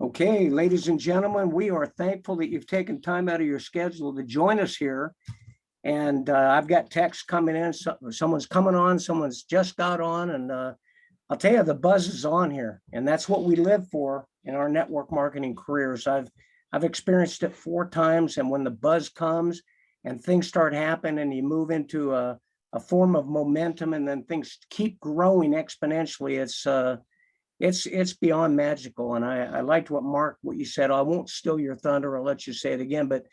Okay, ladies and gentlemen, we are thankful that you've taken time out of your schedule to join us here. And I've got texts coming in. Someone's coming on, someone's just got on, and I'll tell you, the buzz is on here, and that's what we live for in our network marketing careers. I've experienced it 4 times, and when the buzz comes and things start happening, and you move into a form of momentum, and then things keep growing exponentially, it's beyond magical. And I liked what you said. I won't steal your thunder. I'll let you say it again, but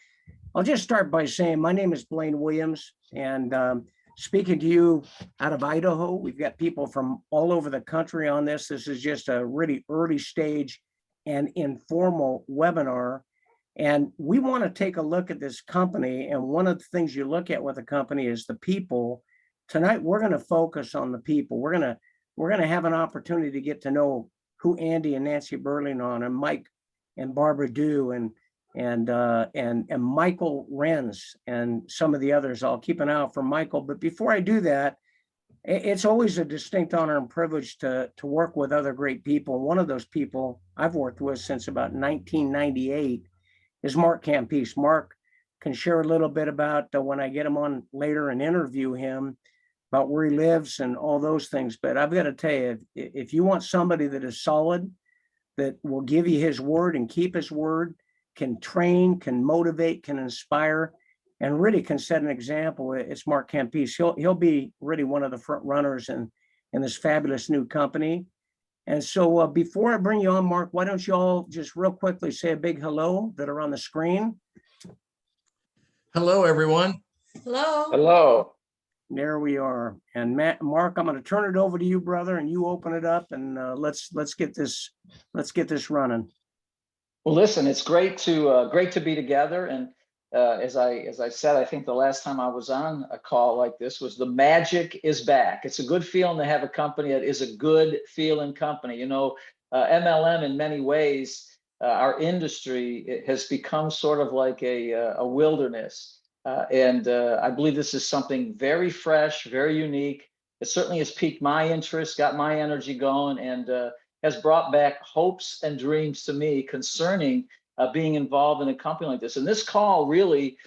I'll just start by saying my name is Blaine Williams, and speaking to you out of Idaho. We've got people from all over the country on this. This is just a really early stage and informal webinar. And we want to take a look at this company. And one of the things you look at with a company is the people. Tonight, we're going to focus on the people. We're going to have an opportunity to get to know who Andy and Nancy Burling are, and Mike and Barbara Dew and Michael Renz and some of the others. I'll keep an eye out for Michael. But before I do that, it's always a distinct honor and privilege to work with other great people. One of those people I've worked with since about 1998 is Mark Campese. Mark can share a little bit about when I get him on later and interview him about where he lives and all those things. But I've got to tell you, if you want somebody that is solid, that will give you his word and keep his word, can train, can motivate, can inspire, and really can set an example, it's Mark Campese. He'll be really one of the front runners in this fabulous new company. And so before I bring you on, Mark, why don't you all just real quickly say a big hello that are on the screen? Hello, everyone. Hello. Hello. There we are. And Mark, I'm going to turn it over to you, brother, and you open it up, and let's get this running. Well, listen, it's great to be together. And as I said, I think the last time I was on a call like this was the magic is back. It's a good feeling to have a company that is a good feeling company. You know, MLM in many ways, our industry has become sort of like a wilderness. And I believe this is something very fresh, very unique. It certainly has piqued my interest, got my energy going, and has brought back hopes and dreams to me concerning being involved in a company like this. And this call really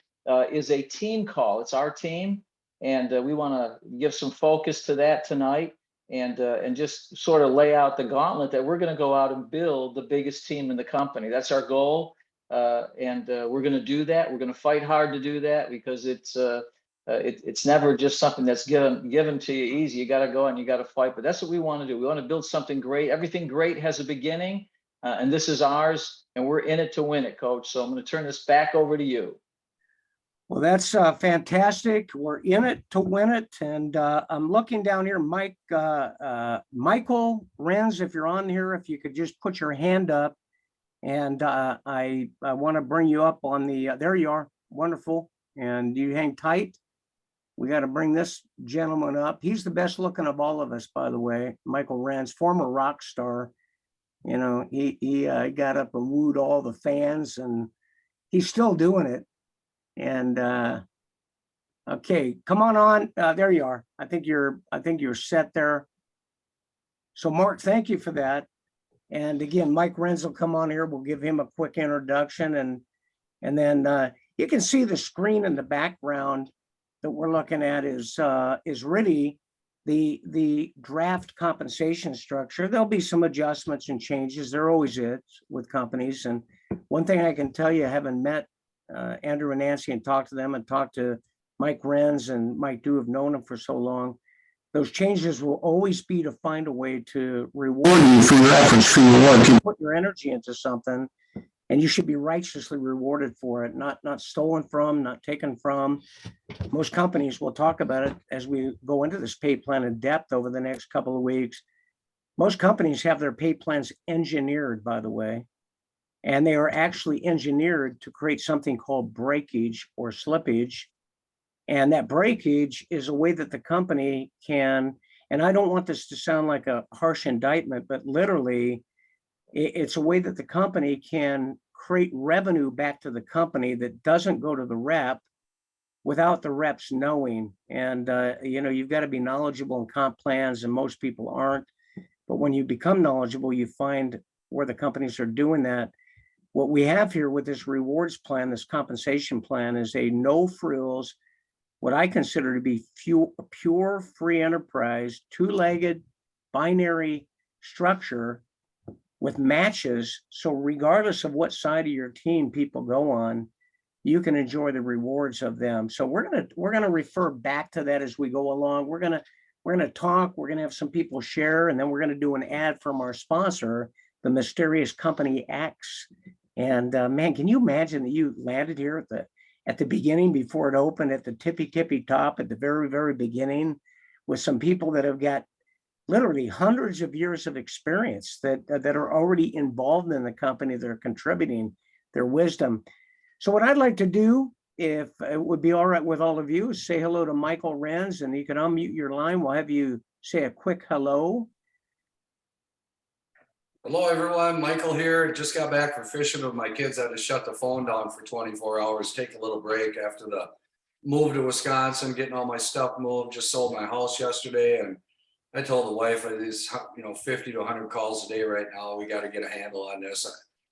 is a team call. It's our team, and we want to give some focus to that tonight, and just sort of lay out the gauntlet that we're going to go out and build the biggest team in the company. That's our goal. And we're going to do that. We're going to fight hard to do that, because it's never just something that's given to you easy. You got to go and you got to fight. But that's what we want to do. We want to build something great. Everything great has a beginning, and this is ours, and we're in it to win it, Coach. So I'm going to turn this back over to you. Well, that's fantastic. We're in it to win it. And I'm looking down here, Michael Renz, if you're on here, if you could just put your hand up. And I want to bring you up on the, there you are, wonderful. And you hang tight. We got to bring this gentleman up. He's the best looking of all of us, by the way, Michael Renz, former rock star. You know, he got up and wooed all the fans, and he's still doing it. And okay, come on. There you are. I think you're set there. So Mark, thank you for that. And again, Mike Renz will come on here. We'll give him a quick introduction, and then you can see the screen in the background that we're looking at is really the draft compensation structure. There'll be some adjustments and changes. There always is with companies. And one thing I can tell you, having met Andrew and Nancy and talked to them and talked to Mike Renz and Mike Dew, have known him for so long, those changes will always be to find a way to reward you for your efforts, for your work. You put your energy into something, and you should be righteously rewarded for it, not stolen from, not taken from. Most companies, will talk about it as we go into this pay plan in depth over the next couple of weeks. Most companies have their pay plans engineered, by the way, and they are actually engineered to create something called breakage or slippage. And that breakage is a way that the company can, and I don't want this to sound like a harsh indictment, but literally it's a way that the company can create revenue back to the company that doesn't go to the rep without the reps knowing. And, you know, you've got to be knowledgeable in comp plans, and most people aren't. But when you become knowledgeable, you find where the companies are doing that. What we have here with this rewards plan, this compensation plan, is a no frills, what I consider to be a pure free enterprise, two-legged binary structure with matches. So regardless of what side of your team people go on, you can enjoy the rewards of them. So we're gonna refer back to that as we go along. We're gonna talk. We're gonna have some people share, and then we're gonna do an ad from our sponsor, the mysterious company X. And man, can you imagine that you landed here at the beginning before it opened, at the tippy top, at the very, very beginning, with some people that have got literally hundreds of years of experience that are already involved in the company, that are contributing their wisdom. So what I'd like to do, if it would be all right with all of you, is say hello to Michael Renz, and you can unmute your line. We'll have you say a quick hello. Hello, everyone. Michael here. Just got back from fishing with my kids. I had to shut the phone down for 24 hours, take a little break after the move to Wisconsin, getting all my stuff moved. Just sold my house yesterday, and I told the wife, these 50 to 100 calls a day right now. We got to get a handle on this.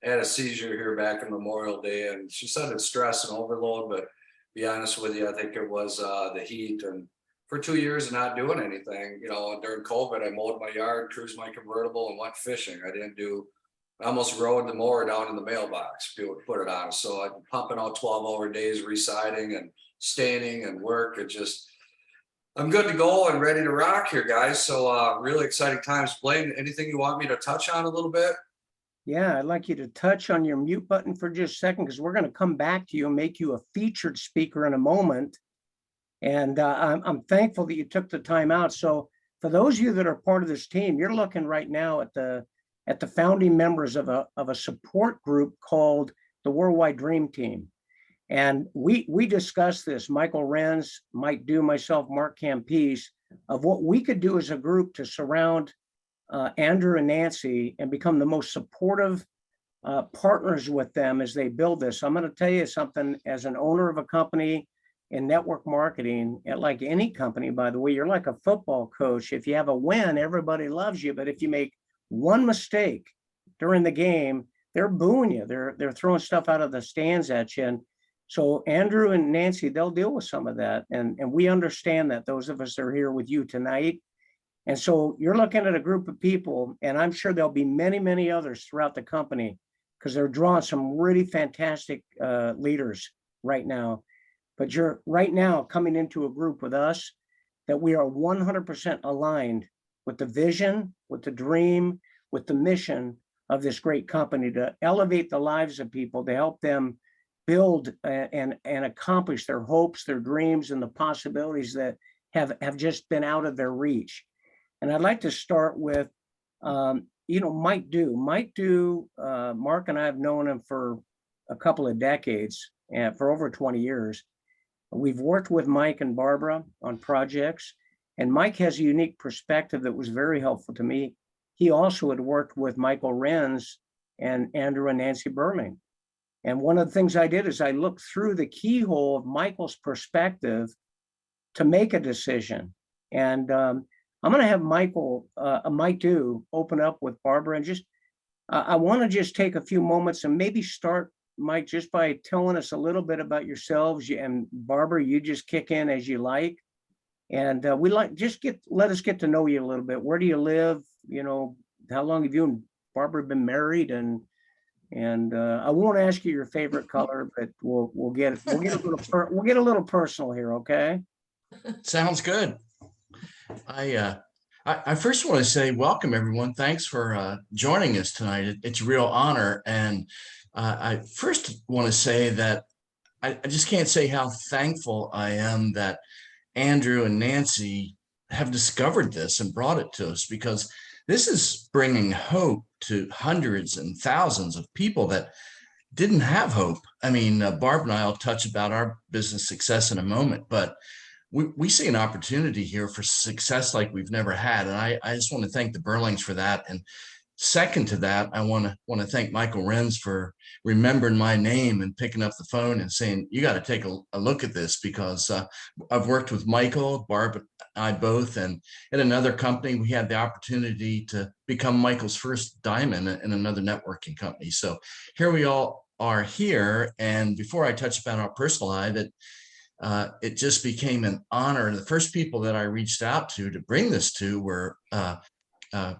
I had a seizure here back on Memorial Day, and she said it's stress and overload, but to be honest with you, I think it was the heat. And for 2 years of not doing anything, during COVID, I mowed my yard, cruised my convertible, and went fishing. I almost rode the mower down in the mailbox, people would put it on. So I'm pumping out 12-hour days, residing and staining and work. I'm good to go and ready to rock here, guys. So really exciting times. Blaine, anything you want me to touch on a little bit? Yeah, I'd like you to touch on your mute button for just a second, because we're going to come back to you and make you a featured speaker in a moment. And I'm thankful that you took the time out. So for those of you that are part of this team, you're looking right now at the founding members of a support group called the Worldwide Dream Team. And we discussed this, Michael Renz, Mike Dew, myself, Mark Campese, of what we could do as a group to surround Andrew and Nancy and become the most supportive partners with them as they build this. I'm going to tell you something, as an owner of a company in network marketing, like any company, by the way, you're like a football coach. If you have a win, everybody loves you. But if you make one mistake during the game, they're booing you. They're throwing stuff out of the stands at you. And so Andrew and Nancy, they'll deal with some of that. And we understand that, those of us that are here with you tonight. And so you're looking at a group of people, and I'm sure there'll be many, many others throughout the company, because they're drawing some really fantastic leaders right now. But you're right now coming into a group with us that we are 100% aligned with the vision, with the dream, with the mission of this great company, to elevate the lives of people, to help them build and accomplish their hopes, their dreams, and the possibilities that have just been out of their reach. And I'd like to start with, Mike Dew. Mike Dew, Mark and I have known him for a couple of decades, and for over 20 years. We've worked with Mike and Barbara on projects, and Mike has a unique perspective that was very helpful to me. He also had worked with Michael Renz and Andrew and Nancy Burling. And one of the things I did is I looked through the keyhole of Michael's perspective to make a decision. And I'm going to have Mike Dew open up with Barbara, and I want to just take a few moments and maybe start, Mike, just by telling us a little bit about yourselves. And Barbara, you just kick in as you like. And let us get to know you a little bit. Where do you live? How long have you and Barbara been married? And I won't ask you your favorite color, but we'll get a little personal here, okay? Sounds good. I first want to say welcome, everyone. Thanks for joining us tonight. It's a real honor. And I first want to say that I just can't say how thankful I am that Andrew and Nancy have discovered this and brought it to us, because this is bringing hope to hundreds and thousands of people that didn't have hope. I mean, Barb and I will touch about our business success in a moment, but we see an opportunity here for success like we've never had. And I just want to thank the Burlings for that. And second to that, I want to thank Michael Renz for remembering my name and picking up the phone and saying, you got to take a look at this, because I've worked with Michael, Barb, and I both, and at another company, we had the opportunity to become Michael's first diamond in another networking company. So here we all are here. And before I touch upon our personal life, it just became an honor. The first people that I reached out to bring this to were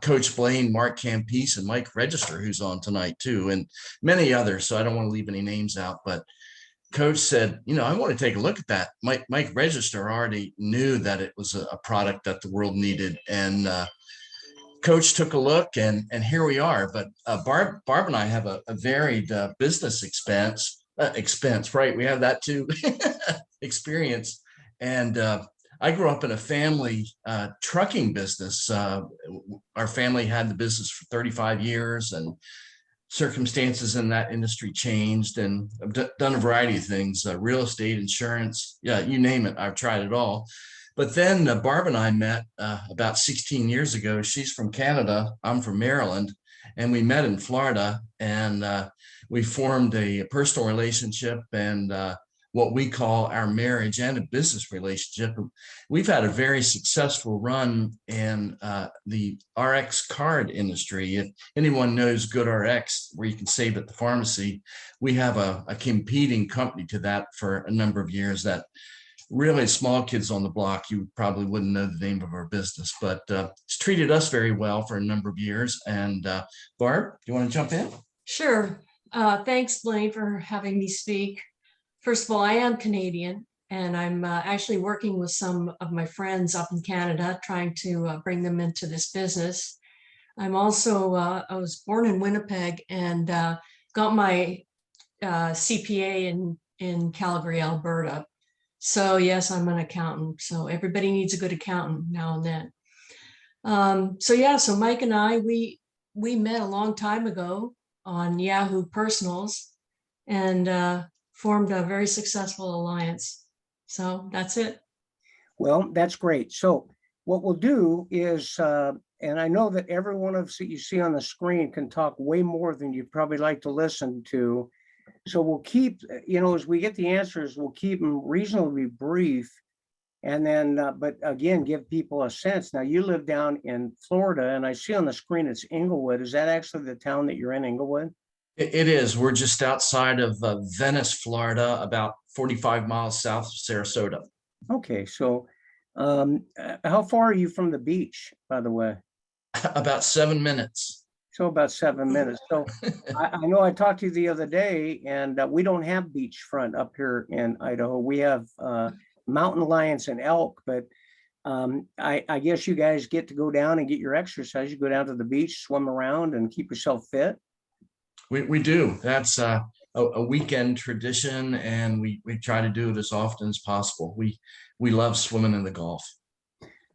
Coach Blaine, Mark Campese, and Mike Register, who's on tonight too, and many others. So I don't want to leave any names out, but Coach said, I want to take a look at that. Mike Register already knew that it was a product that the world needed. And Coach took a look, and here we are. But Barb and I have a varied business expense, right? We have that too, experience. And I grew up in a family trucking business. Our family had the business for 35 years, and circumstances in that industry changed, and I've done a variety of things, real estate, insurance, yeah, you name it. I've tried it all. But then Barb and I met about 16 years ago. She's from Canada, I'm from Maryland, and we met in Florida, and we formed a personal relationship and what we call our marriage and a business relationship. We've had a very successful run in the RX card industry. If anyone knows GoodRx, where you can save at the pharmacy, we have a competing company to that for a number of years. That really small kids on the block, you probably wouldn't know the name of our business, but it's treated us very well for a number of years. And Barb, do you want to jump in? Sure. Thanks, Blaine, for having me speak. First of all, I am Canadian, and I'm actually working with some of my friends up in Canada, trying to bring them into this business. I'm also, I was born in Winnipeg and got my CPA in Calgary, Alberta. So yes, I'm an accountant. So everybody needs a good accountant now and then. So Mike and I, we met a long time ago on Yahoo Personals, and formed a very successful alliance. So that's it. Well, that's great. So what we'll do is, and I know that every one of you see on the screen can talk way more than you'd probably like to listen to. So we'll keep, as we get the answers, we'll keep them reasonably brief. And then, but again, give people a sense. Now, you live down in Florida, and I see on the screen it's Inglewood. Is that actually the town that you're in, Inglewood? It is. We're just outside of Venice, Florida, about 45 miles south of Sarasota. Okay, so how far are you from the beach, by the way? About 7 minutes. So about 7 minutes. So I know I talked to you the other day, and we don't have beachfront up here in Idaho. We have mountain lions and elk, but I guess you guys get to go down and get your exercise. You go down to the beach, swim around, and keep yourself fit. We do. That's a weekend tradition, and we try to do it as often as possible. We love swimming in the Gulf.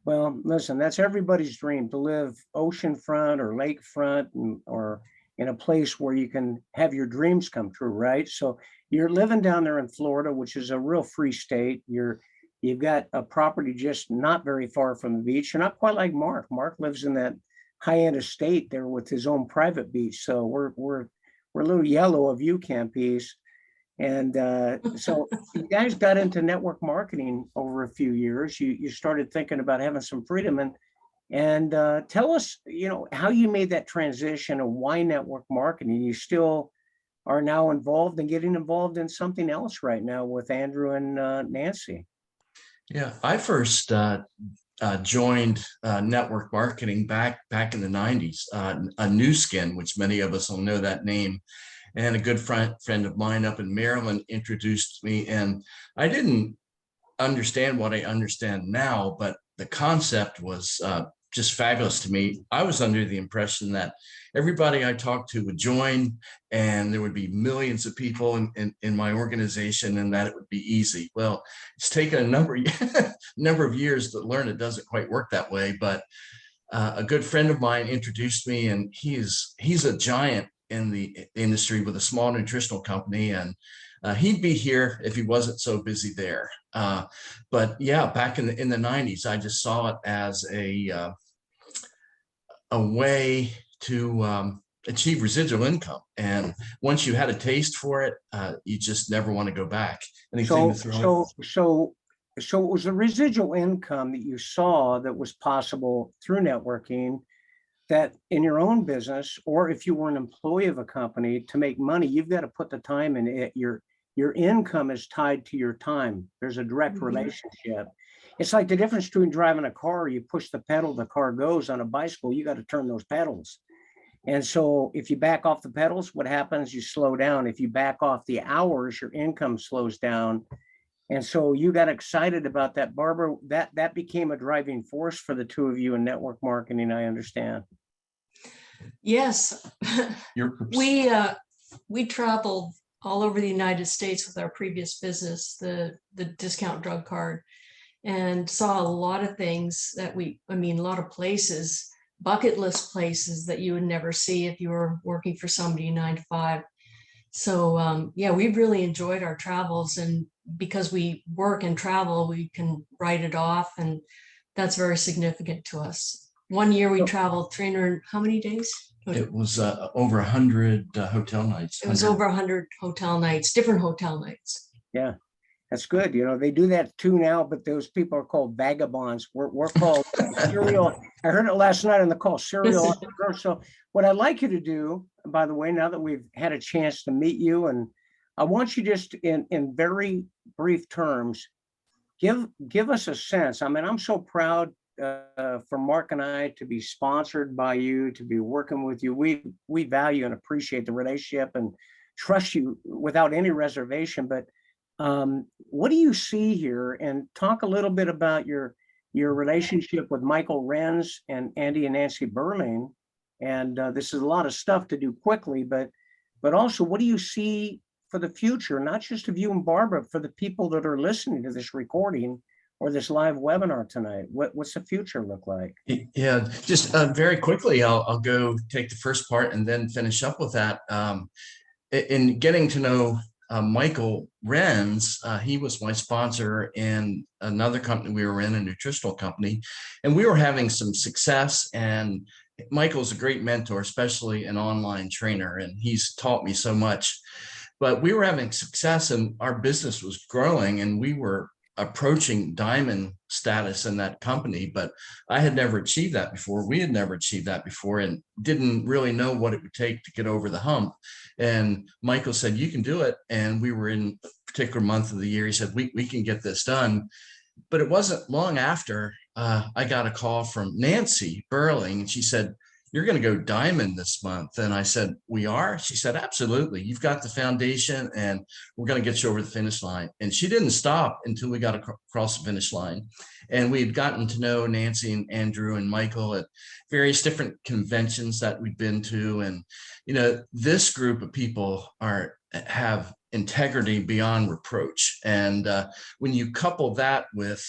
Well, listen, that's everybody's dream, to live oceanfront or lakefront, or in a place where you can have your dreams come true, right? So you're living down there in Florida, which is a real free state. You've got a property just not very far from the beach. You're not quite like Mark. Mark lives in that high-end estate there with his own private beach. So we're a little yellow of you, Campese. And so you guys got into network marketing over a few years. You started thinking about having some freedom, and tell us, how you made that transition and why network marketing. You still are now involved and getting involved in something else right now with Andrew and Nancy. Yeah, I first joined network marketing back in the 90s. A New Skin, which many of us will know that name, and a good friend of mine up in Maryland introduced me, and I didn't understand what I understand now, but the concept was just fabulous to me. I was under the impression that everybody I talked to would join, and there would be millions of people in my organization, and that it would be easy. Well, it's taken a number of years to learn it doesn't quite work that way, but a good friend of mine introduced me, and he's a giant in the industry with a small nutritional company, and he'd be here if he wasn't so busy there. But yeah, back in the 90s, I just saw it as a way to achieve residual income. And once you had a taste for it, you just never want to go back. Anything to throw in? So it was the residual income that you saw that was possible through networking, that in your own business, or if you were an employee of a company, to make money, you've got to put the time in it. Your income is tied to your time. There's a direct relationship. It's like the difference between driving a car. You push the pedal, the car goes. On a bicycle, you got to turn those pedals. And so if you back off the pedals, what happens? You slow down. If you back off the hours, your income slows down. And so you got excited about that, Barbara. That became a driving force for the two of you in network marketing, I understand. Yes. Your We traveled all over the United States with our previous business, the discount drug card, and saw a lot of things that a lot of places, bucket list places that you would never see if you were working for somebody 9 to 5. So yeah, we really enjoyed our travels, and because we work and travel, we can write it off, and that's very significant to us. One year we traveled 300, how many days? It was over 100 hotel nights. It was over 100 hotel nights, different hotel nights. Yeah, that's good. You know, they do that too now, but those people are called vagabonds. We're called serial. I heard it last night on the call, serial entrepreneurs. So what I'd like you to do, by the way, now that we've had a chance to meet you, and I want you just in very brief terms, give us a sense. I mean, I'm so proud for Mark and I to be sponsored by you, to be working with you. We value and appreciate the relationship and trust you without any reservation. But what do you see here? And talk a little bit about your relationship with Michael Renz and Andy and Nancy Burling. And this is a lot of stuff to do quickly, but also, what do you see for the future, not just of you and Barbara, for the people that are listening to this recording or this live webinar tonight? What's the future look like? Yeah, just very quickly, I'll go take the first part and then finish up with that. In getting to know Michael Renz, he was my sponsor in another company we were in, a nutritional company, and we were having some success. And Michael's a great mentor, especially an online trainer, and he's taught me so much. But we were having success and our business was growing, and we were approaching diamond status in that company, but I had never achieved that before. We had never achieved that before and didn't really know what it would take to get over the hump. And Michael said, you can do it. And we were in a particular month of the year. He said, we can get this done. But it wasn't long after I got a call from Nancy Burling, and she said, you're going to go diamond this month. And I said, we are? She said, absolutely. You've got the foundation and we're going to get you over the finish line. And she didn't stop until we got across the finish line. And we had gotten to know Nancy and Andrew and Michael at various different conventions that we've been to. And, you know, this group of people have integrity beyond reproach. And when you couple that with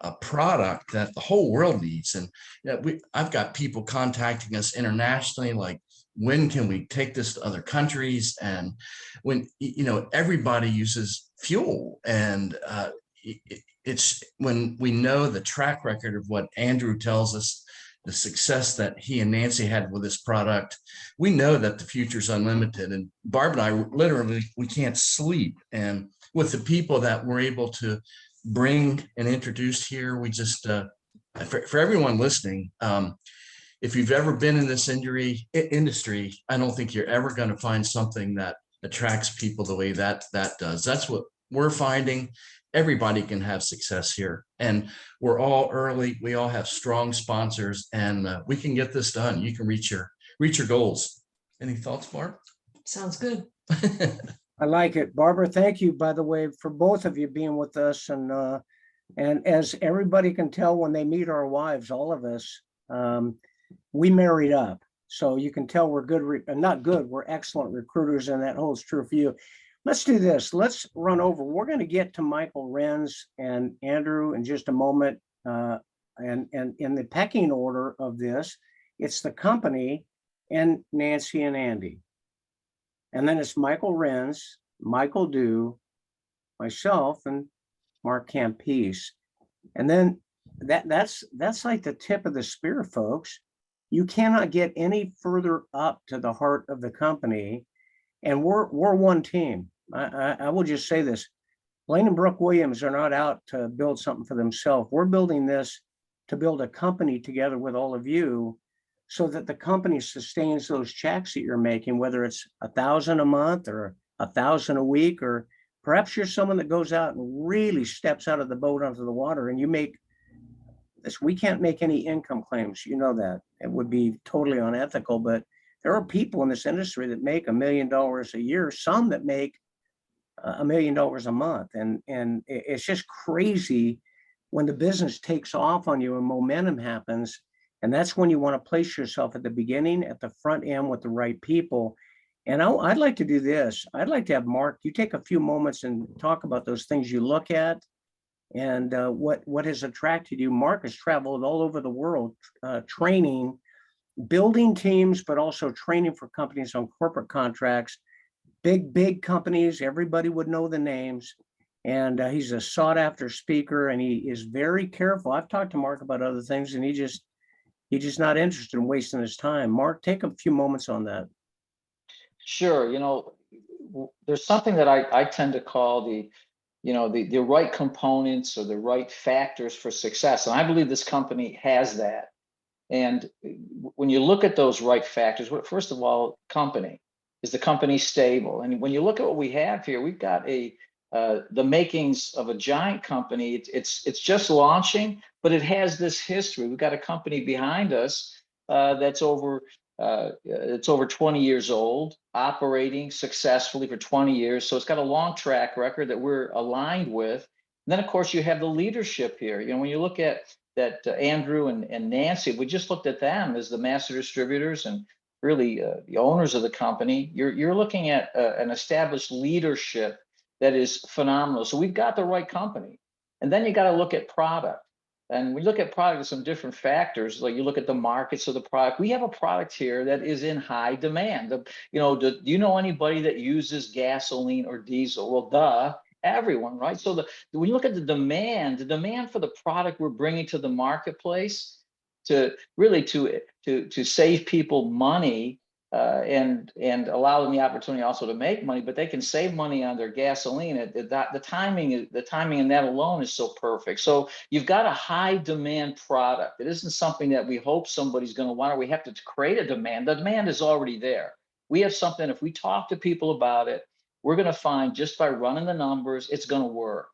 a product that the whole world needs. And you know, I've got people contacting us internationally, like, when can we take this to other countries? And when, you know, everybody uses fuel, and it's when we know the track record of what Andrew tells us, the success that he and Nancy had with this product, we know that the future's unlimited. And Barb and I literally, we can't sleep. And with the people that we're able to bring and introduce here, we just for everyone listening, if you've ever been in this industry, I don't think you're ever going to find something that attracts people the way that does. That's what we're finding. Everybody can have success here, and we're all early. We all have strong sponsors, and we can get this done. You can reach your goals. Any thoughts, Barb? Sounds good. I like it. Barbara, thank you, by the way, for both of you being with us. And as everybody can tell when they meet our wives, all of us, we married up. So you can tell we're good, not good, we're excellent recruiters, and that holds true for you. Let's do this. Let's run over. We're going to get to Michael Renz and Andrew in just a moment. And in the pecking order of this, it's the company and Nancy and Andy. And then it's Michael Renz, Michael Dew, myself, and Mark Campese. And then that's like the tip of the spear, folks. You cannot get any further up to the heart of the company. And we're one team. I will just say this. Blaine and Brooke Williams are not out to build something for themselves. We're building this to build a company together with all of you so that the company sustains those checks that you're making, whether it's 1,000 a month or 1,000 a week, or perhaps you're someone that goes out and really steps out of the boat onto the water and you make this. We can't make any income claims. You know that. It would be totally unethical, but there are people in this industry that make $1 million a year, some that make $1 million a month. And it's just crazy when the business takes off on you and momentum happens. And that's when you want to place yourself at the beginning, at the front end with the right people. And I'd like to do this. I'd like to have Mark, you take a few moments and talk about those things you look at and what has attracted you. Mark has traveled all over the world, training, building teams, but also training for companies on corporate contracts, big companies. Everybody would know the names. And he's a sought after speaker, and he is very careful. I've talked to Mark about other things, and he's just not interested in wasting his time. Mark, take a few moments on that. Sure. There's something that I tend to call the right components or the right factors for success. And I believe this company has that. And when you look at those right factors, first of all, is the company stable? And when you look at what we have here, we've got the makings of a giant company. It's just launching, but it has this history. We've got a company behind us that's over 20 years old, operating successfully for 20 years. So it's got a long track record that we're aligned with. And then, of course, you have the leadership here. When you look at that, Andrew and Nancy, we just looked at them as the master distributors and really the owners of the company. You're looking at an established leadership that is phenomenal. So we've got the right company. And then you got to look at product. And we look at product with some different factors, like you look at the markets of the product. We have a product here that is in high demand. Do you know anybody that uses gasoline or diesel? Well, everyone, right? So when you look at the demand for the product we're bringing to the marketplace to really to save people money and allow them the opportunity also to make money, but they can save money on their gasoline. The timing in that alone is so perfect. So you've got a high demand product. It isn't something that we hope somebody's going to want, or we have to create a demand. The demand is already there. We have something, if we talk to people about it, we're going to find just by running the numbers, it's going to work.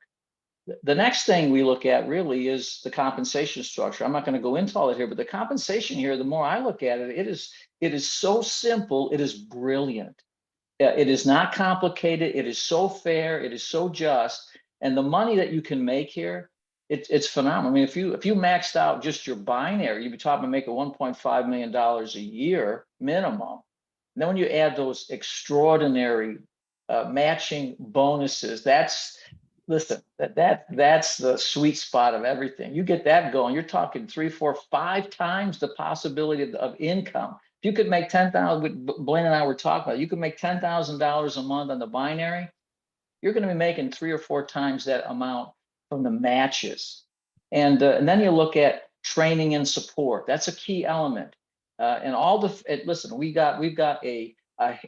The next thing we look at really is the compensation structure. I'm not going to go into all that here, but the compensation here, the more I look at it, it is so simple. It is brilliant. It is not complicated. It is so fair. It is so just. And the money that you can make here, it's phenomenal. I mean, if you maxed out just your binary, you'd be talking about making $1.5 million a year minimum. And then when you add those extraordinary matching bonuses, that's the sweet spot of everything. You get that going, you're talking 3, 4, 5 times the possibility of income. If you could make $10,000, Blaine and I were talking about, you could make $10,000 a month on the binary. You're going to be making 3 or 4 times that amount from the matches. And then you look at training and support. That's a key element. And listen, we've got a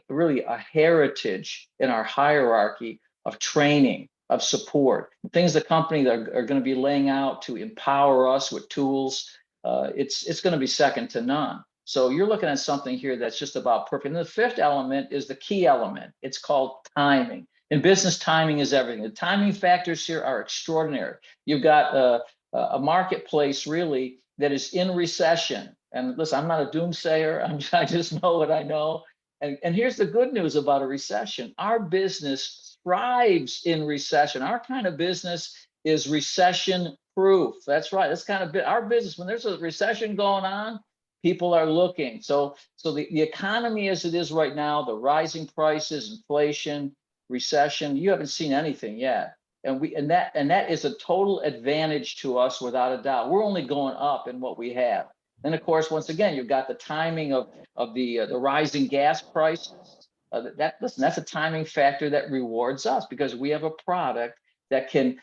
really a heritage in our hierarchy of training, of support, things the company that are going to be laying out to empower us with tools. It's going to be second to none. So you're looking at something here that's just about perfect. And the fifth element is the key element. It's called timing. In business, timing is everything. The timing factors here are extraordinary. You've got a marketplace really that is in recession. And listen, I'm not a doomsayer. I just know what I know. And here's the good news about a recession. Our business thrives in recession. Our kind of business is recession proof. That's right. That's kind of our business. When there's a recession going on, people are looking. So the economy as it is right now, the rising prices, inflation, recession, you haven't seen anything yet. And that is a total advantage to us without a doubt. We're only going up in what we have. And of course, once again, you've got the timing of the rising gas prices. That's a timing factor that rewards us because we have a product that can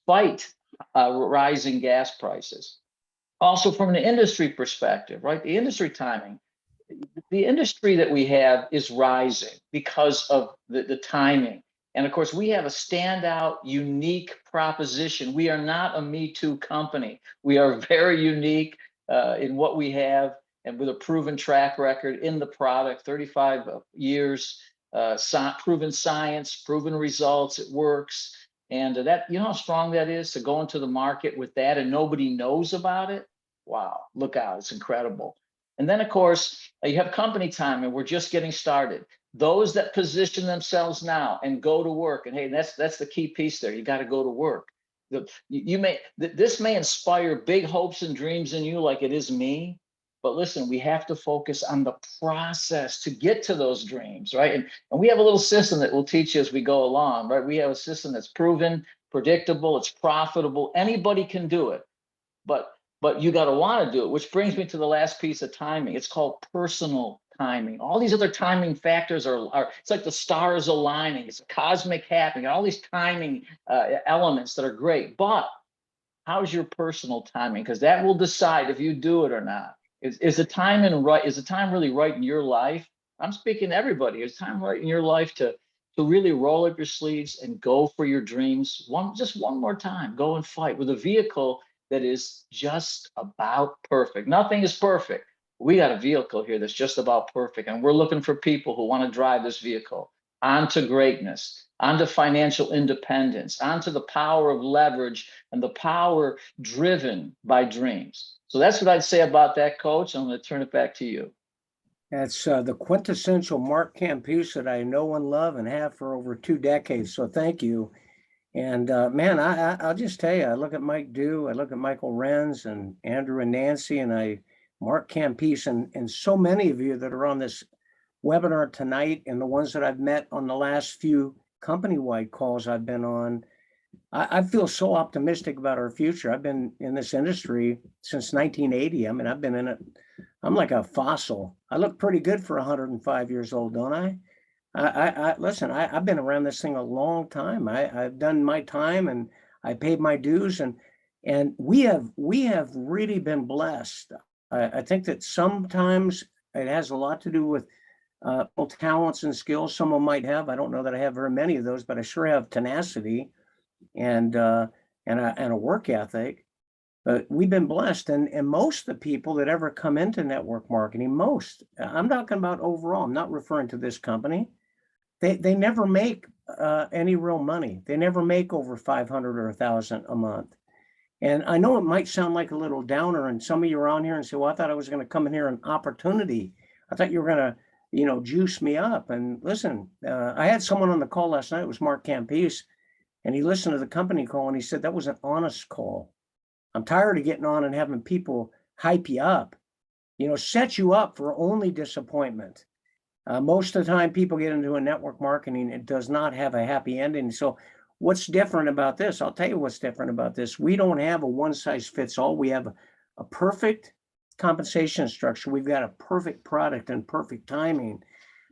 fight rising gas prices. Also from an industry perspective, right? The industry timing, the industry that we have is rising because of the timing. And of course, we have a standout, unique proposition. We are not a Me Too company. We are very unique in what we have, and with a proven track record in the product, 35 years, proven science, proven results, it works. And that, you know how strong that is to go into the market with that and nobody knows about it? Wow, look out, it's incredible. And then of course, you have company time and we're just getting started. Those that position themselves now and go to work, and hey, that's the key piece there. You got to go to work. This may inspire big hopes and dreams in you like it is me, but listen, we have to focus on the process to get to those dreams, right? And we have a little system that we'll teach you as we go along, right? We have a system that's proven, predictable, it's profitable. Anybody can do it, but you got to want to do it, which brings me to the last piece of timing. It's called personal timing. All these other timing factors are it's like the stars aligning. It's a cosmic happening, all these timing elements that are great. But how's your personal timing? Because that will decide if you do it or not. Is the timing right? Is the time really right in your life? I'm speaking to everybody. Is time right in your life to really roll up your sleeves and go for your dreams just one more time? Go and fight with a vehicle that is just about perfect. Nothing is perfect. We got a vehicle here that's just about perfect. And we're looking for people who want to drive this vehicle onto greatness, onto financial independence, onto the power of leverage and the power driven by dreams. So that's what I'd say about that, Coach. I'm going to turn it back to you. That's the quintessential Mark Campese that I know and love and have for over 2 decades. So thank you. And man, I'll just tell you, I look at Mike Dew, I look at Michael Renz and Andrew and Nancy, and Mark Campese, and so many of you that are on this webinar tonight, and the ones that I've met on the last few company-wide calls I've been on. I feel so optimistic about our future. I've been in this industry since 1980. I mean, I've been in it. I'm like a fossil. I look pretty good for 105 years old, don't I? Listen, I've been around this thing a long time. I've done my time and I paid my dues, and we have really been blessed. I think that sometimes it has a lot to do with talents and skills someone might have. I don't know that I have very many of those, but I sure have tenacity and a work ethic. But we've been blessed, and most of the people that ever come into network marketing, I'm talking about overall, I'm not referring to this company. They never make any real money. They never make over 500 or 1,000 a month. And I know it might sound like a little downer, and some of you are on here and say, well, I thought I was going to come in here an opportunity. I thought you were going to, juice me up. And listen, I had someone on the call last night. It was Mark Campese, and he listened to the company call and he said, that was an honest call. I'm tired of getting on and having people hype you up, set you up for only disappointment. Most of the time people get into a network marketing, it does not have a happy ending. So what's different about this? I'll tell you what's different about this. We don't have a one size fits all. We have a perfect compensation structure. We've got a perfect product and perfect timing.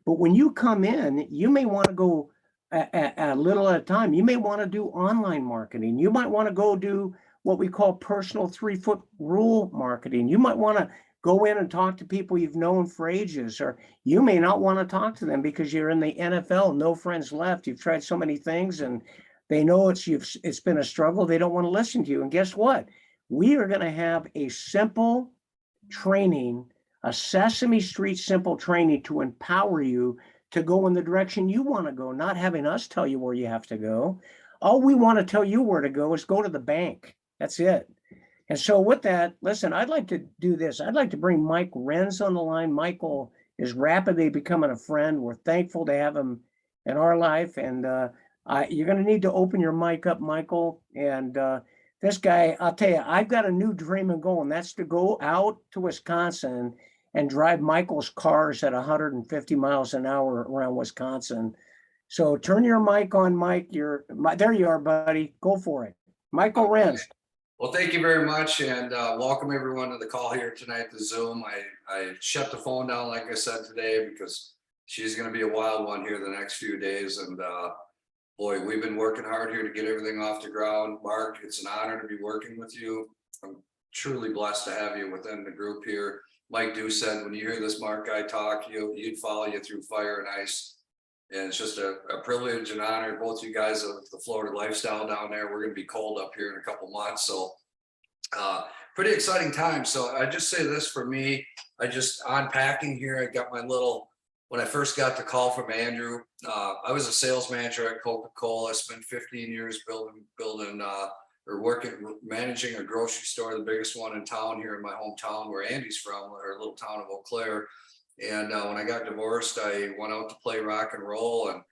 But when you come in, you may want to go a little at a time. You may want to do online marketing. You might want to go do what we call personal 3-foot rule marketing. You might want to go in and talk to people you've known for ages, or you may not want to talk to them because you're in the NFL, no friends left. You've tried so many things and they know it's been a struggle. They don't want to listen to you. And guess what? We are going to have a simple training, a Sesame Street simple training to empower you to go in the direction you want to go, not having us tell you where you have to go. All we want to tell you where to go is go to the bank. That's it. And so with that, listen, I'd like to do this. I'd like to bring Mike Renz on the line. Michael is rapidly becoming a friend. We're thankful to have him in our life. And you're going to need to open your mic up, Michael. And this guy, I'll tell you, I've got a new dream and goal, and that's to go out to Wisconsin and drive Michael's cars at 150 miles an hour around Wisconsin. So turn your mic on, Mike. There you are, buddy. Go for it. Michael Renz. Well, thank you very much, and welcome everyone to the call here tonight, the Zoom. I shut the phone down, like I said today, because she's going to be a wild one here the next few days. And boy, we've been working hard here to get everything off the ground. Mark, it's an honor to be working with you. I'm truly blessed to have you within the group here. Mike Dew said, when you hear this Mark guy talk, you'd follow you through fire and ice. And it's just a privilege and honor. Both you guys of the Florida lifestyle down there. We're going to be cold up here in a couple months. So pretty exciting time. So I just say this for me, I just unpacking here. I got my little, when I first got the call from Andrew, I was a sales manager at Coca-Cola. I spent 15 years managing a grocery store, the biggest one in town here in my hometown where Andy's from, our little town of Eau Claire. And when I got divorced, I went out to play rock and roll, and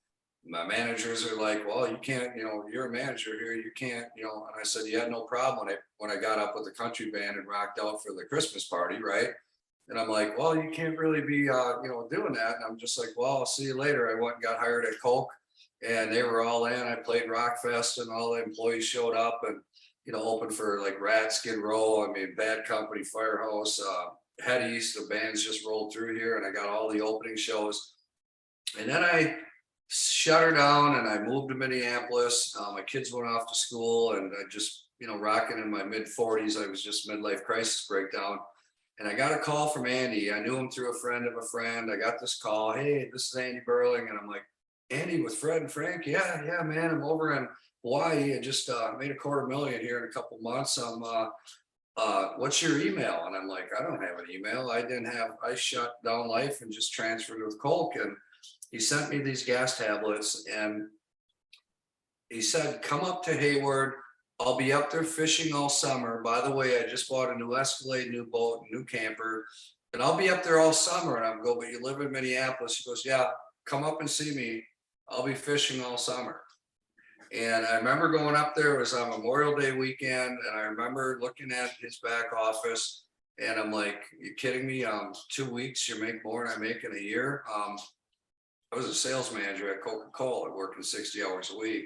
my managers are like, well, you can't, you're a manager here, you can't, and I said, yeah, no problem. When I got up with the country band and rocked out for the Christmas party, right? And I'm like, well, you can't really be, doing that. And I'm just like, well, I'll see you later. I went and got hired at Coke, and they were all in. I played Rockfest, and all the employees showed up, and, opened for like Rat, Skid Row, Bad Company, Firehouse, Head East. The bands just rolled through here, and I got all the opening shows. And then I shut her down, and I moved to Minneapolis. My kids went off to school, and I just, rocking in my mid 40s. I was just midlife crisis breakdown. And I got a call from Andy. I knew him through a friend of a friend. I got this call. Hey, this is Andy Burling. And I'm like, Andy with Fred and Frank? Yeah, man. I'm over in Hawaii. I just made $250,000 here in a couple months. What's your email? And I'm like, I don't have an email. I shut down life and just transferred with Coke. And he sent me these gas tablets, and he said, come up to Hayward. I'll be up there fishing all summer. By the way, I just bought a new Escalade, new boat, new camper, and I'll be up there all summer. And I'm going, but you live in Minneapolis? He goes, yeah, come up and see me. I'll be fishing all summer. And I remember going up there. It was on Memorial Day weekend, and I remember looking at his back office, and I'm like, you kidding me? 2 weeks, you make more than I make in a year. I was a sales manager at Coca-Cola, working 60 hours a week.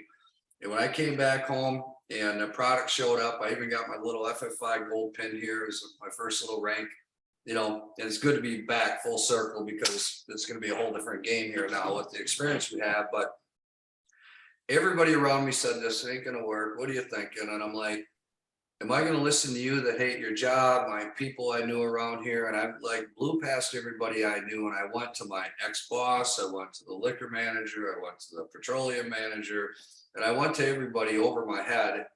And when I came back home and the product showed up, I even got my little FF5 gold pin here. It was my first little rank, and it's good to be back full circle, because it's going to be a whole different game here now with the experience we have. But everybody around me said, this ain't going to work. What are you thinking? And I'm like, am I going to listen to you that hate your job? My people I knew around here, and I like blew past everybody I knew. And I went to my ex-boss. I went to the liquor manager. I went to the petroleum manager. And I went to everybody over my head,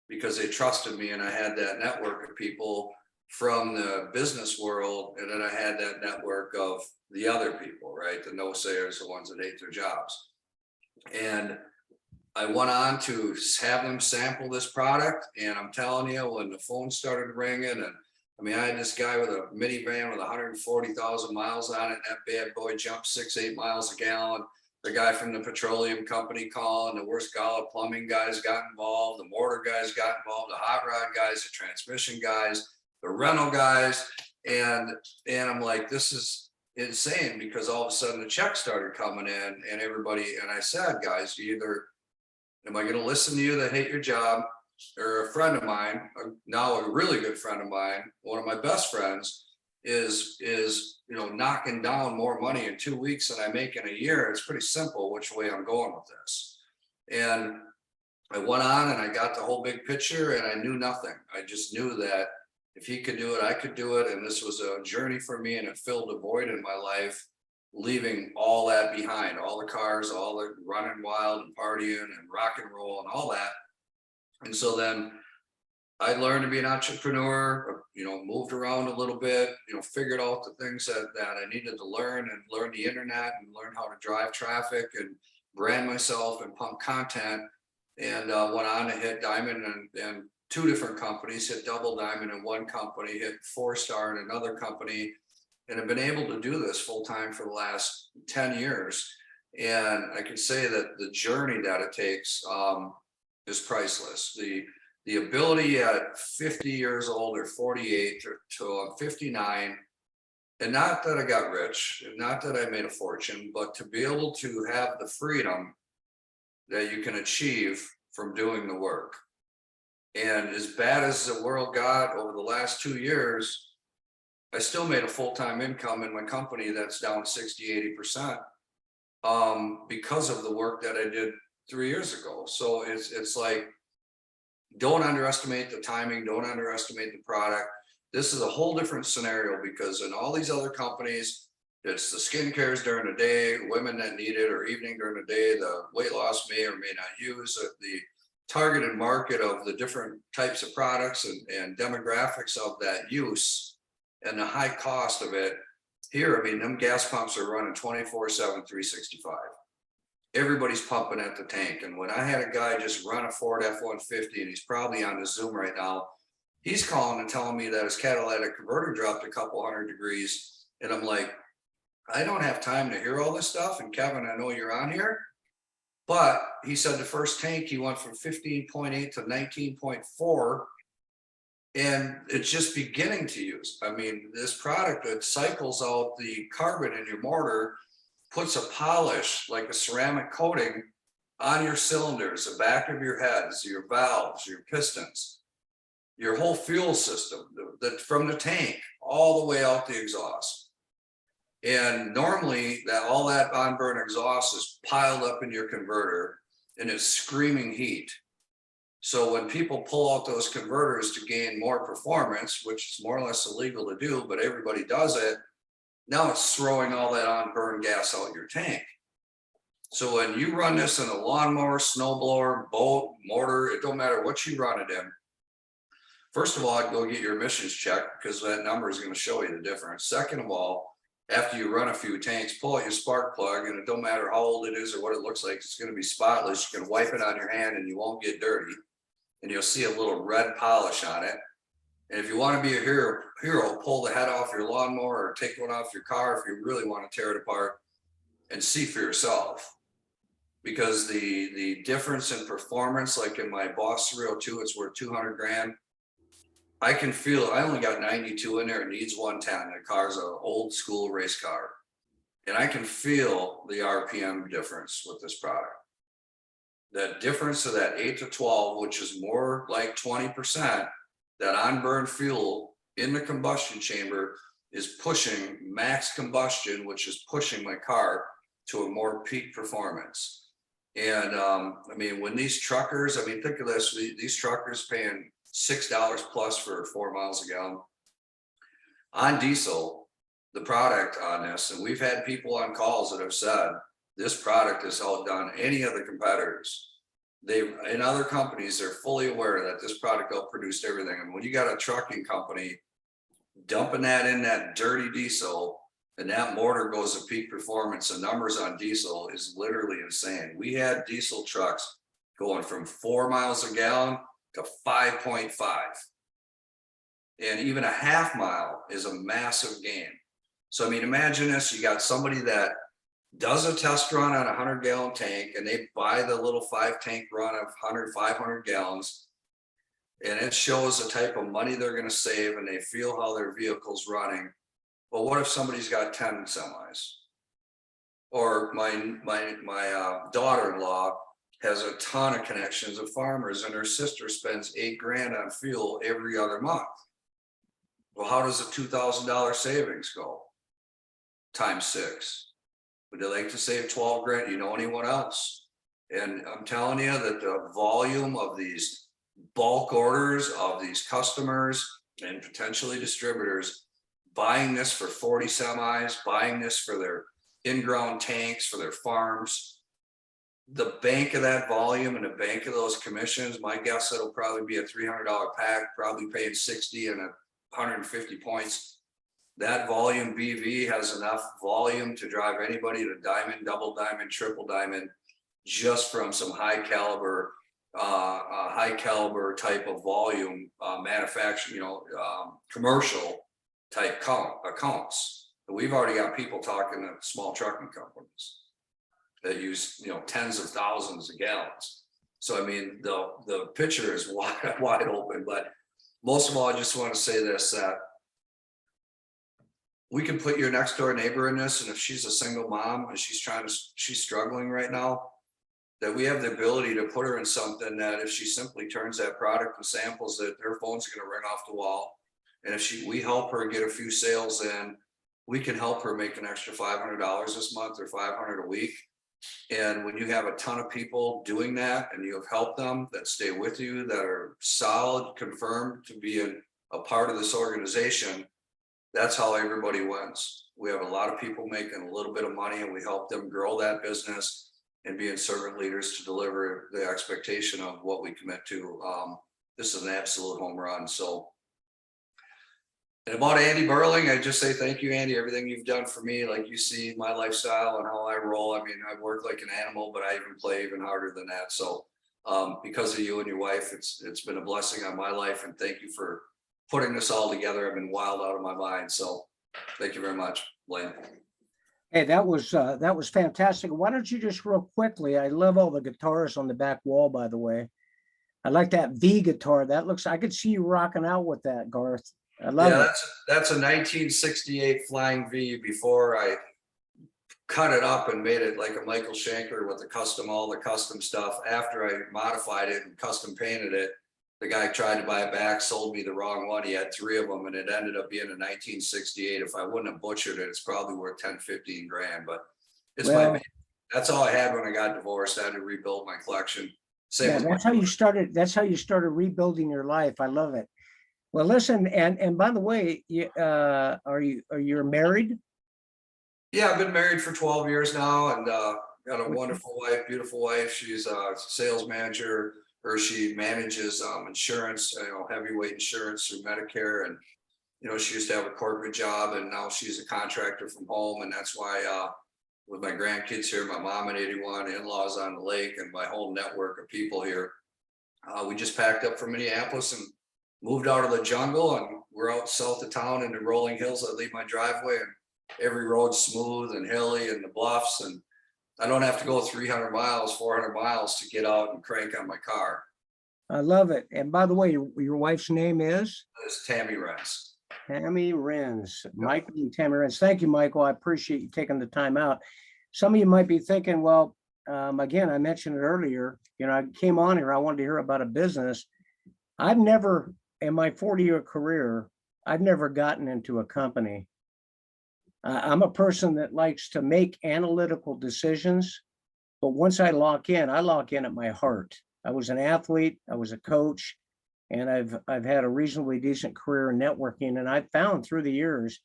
because they trusted me, and I had that network of people from the business world, and then I had that network of the other people, right? The no-sayers, the ones that hate their jobs. And I went on to have them sample this product, and I'm telling you, when the phone started ringing, and I had this guy with a minivan with 140,000 miles on it. That bad boy jumped 6-8 miles a gallon. The guy from the petroleum company calling, the worst Gala plumbing guys got involved, the mortar guys got involved, the hot rod guys, the transmission guys, the rental guys. And I'm like, this is insane, because all of a sudden the checks started coming in, and everybody, and I said, guys, am I going to listen to you that hate your job? Or a friend of mine, now a really good friend of mine, one of my best friends, is knocking down more money in 2 weeks than I make in a year. It's pretty simple which way I'm going with this. And I went on, and I got the whole big picture, and I knew nothing. I just knew that if he could do it, I could do it. And this was a journey for me, and it filled a void in my life, leaving all that behind, all the cars, all the running wild and partying and rock and roll and all that. And so then I learned to be an entrepreneur, moved around a little bit, figured out the things that I needed to learn, and learn the internet, and learn how to drive traffic and brand myself and pump content. And went on to hit diamond and 2 different companies, hit double diamond in one company, hit 4-star in another company, and have been able to do this full time for the last 10 years. And I can say that the journey that it takes is priceless. The ability at 50 years old or 48 to 59, and not that I got rich, and not that I made a fortune, but to be able to have the freedom that you can achieve from doing the work. And as bad as the world got over the last 2 years, I still made a full-time income in my company that's down 60-80% because of the work that I did 3 years ago. So it's like, don't underestimate the timing, don't underestimate the product. This is a whole different scenario because in all these other companies, it's the skincares during the day, women that need it, or evening during the day, the weight loss may or may not use it, the targeted market of the different types of products and demographics of that use and the high cost of it. Here, I mean, them gas pumps are running 24/7, 365. Everybody's pumping at the tank. And when I had a guy just run a Ford F-150, and he's probably on the Zoom right now, he's calling and telling me that his catalytic converter dropped a couple hundred degrees. And I'm like, I don't have time to hear all this stuff. And Kevin, I know you're on here, but he said the first tank, he went from 15.8 to 19.4. And it's just beginning to use. I mean, this product that cycles out the carbon in your motor, puts a polish like a ceramic coating on your cylinders, the back of your heads, your valves, your pistons, your whole fuel system, from the tank all the way out the exhaust. And normally all that on-burn exhaust is piled up in your converter and it's screaming heat. So when people pull out those converters to gain more performance, which is more or less illegal to do, but everybody does it, now it's throwing all that on-burn gas out your tank. So when you run this in a lawnmower, snowblower, boat, motor, it don't matter what you run it in. First of all, I'd go get your emissions checked because that number is going to show you the difference. Second of all, after you run a few tanks, pull out your spark plug, and it don't matter how old it is or what it looks like, it's going to be spotless. You can wipe it on your hand and you won't get dirty. And you'll see a little red polish on it. And if you want to be a hero, pull the head off your lawnmower or take one off your car if you really want to tear it apart and see for yourself. Because the difference in performance, like in my Boss 302, it's worth 200 grand. I can feel it. I only got 92 in there. It needs 110. The car's an old school race car. And I can feel the RPM difference with this product. The difference of that 8 to 12, which is more like 20%, that on-burn fuel in the combustion chamber is pushing max combustion, which is pushing my car to a more peak performance. And I mean, when these truckers, I mean, think of this, these truckers paying $6 plus for 4 miles a gallon on diesel, the product on this. And we've had people on calls that have said this product has outdone any of the competitors. In other companies, they're fully aware that this product outproduced everything. And when you got a trucking company dumping that in that dirty diesel and that motor goes to peak performance, the numbers on diesel is literally insane. We had diesel trucks going from 4 miles a gallon to 5.5. And even a half mile is a massive gain. So, I mean, imagine this, you got somebody that does a test run on a 100-gallon tank and they buy the little 5-tank run of 500 gallons. And it shows the type of money they're going to save and they feel how their vehicle's running. But what if somebody's got 10 semis? Or my daughter-in-law has a ton of connections with farmers and her sister spends $8 grand on fuel every other month. Well, how does a $2,000 savings go? Times 6. Would they like to save 12 grand? You know anyone else? And I'm telling you that the volume of these bulk orders of these customers and potentially distributors buying this for 40 semis, buying this for their in-ground tanks, for their farms, the bank of that volume and the bank of those commissions, my guess it'll probably be a $300 pack, probably paying 60 and 150 points. That volume BV has enough volume to drive anybody to diamond, double diamond, triple diamond, just from some high caliber type of volume manufacturing, commercial type accounts. We've already got people talking to small trucking companies that use, tens of thousands of gallons. So, I mean, the picture is wide open, but most of all, I just want to say this, that we can put your next door neighbor in this. And if she's a single mom and she's struggling right now, that we have the ability to put her in something that if she simply turns that product and samples it, her phone's going to ring off the wall. And if we help her get a few sales in, we can help her make an extra $500 this month or $500 a week. And when you have a ton of people doing that and you have helped them that stay with you, that are solid, confirmed to be a part of this organization, that's how everybody wins. We have a lot of people making a little bit of money and we help them grow that business and being servant leaders to deliver the expectation of what we commit to. This is an absolute home run. So, and about Andy Burling, I just say thank you, Andy. Everything you've done for me, like you see my lifestyle and how I roll. I mean, I work like an animal, but I even play even harder than that. So because of you and your wife, it's been a blessing on my life. And thank you for putting this all together. I've been wild out of my mind. So thank you very much, Blaine. Hey, that was fantastic. Why don't you just real quickly, I love all the guitars on the back wall, by the way. I like that V guitar. That looks, I could see you rocking out with that, Garth. I love it. That's a 1968 Flying V before I cut it up and made it like a Michael Schenker with all the custom stuff. After I modified it and custom painted it, the guy tried to buy it back, sold me the wrong one. He had 3 of them and it ended up being a 1968. If I wouldn't have butchered it, it's probably worth 10, 15 grand, but it's that's all I had when I got divorced. I had to rebuild my collection. That's how you started. That's how you started rebuilding your life. I love it. Well, listen, and by the way, are you married? Yeah, I've been married for 12 years now and got a wonderful wife, beautiful wife. She's a sales manager, or she manages insurance, heavyweight insurance through Medicare. And, she used to have a corporate job and now she's a contractor from home. And that's why with my grandkids here, my mom at 81, in-laws on the lake, and my whole network of people here, we just packed up from Minneapolis and moved out of the jungle, and we're out south of town in the rolling hills. I leave my driveway and every road's smooth and hilly and the bluffs, and I don't have to go 300 miles, 400 miles to get out and crank on my car. I love it. And by the way, your wife's name is? It's Tammy Renz. Tammy Renz. Michael and Tammy Renz. Thank you, Michael. I appreciate you taking the time out. Some of you might be thinking, well, again, I mentioned it earlier, I came on here, I wanted to hear about a business. I've never, in my 40-year career, I've never gotten into a company. I'm a person that likes to make analytical decisions, but once I lock in at my heart. I was an athlete, I was a coach, and I've had a reasonably decent career in networking. And I've found through the years,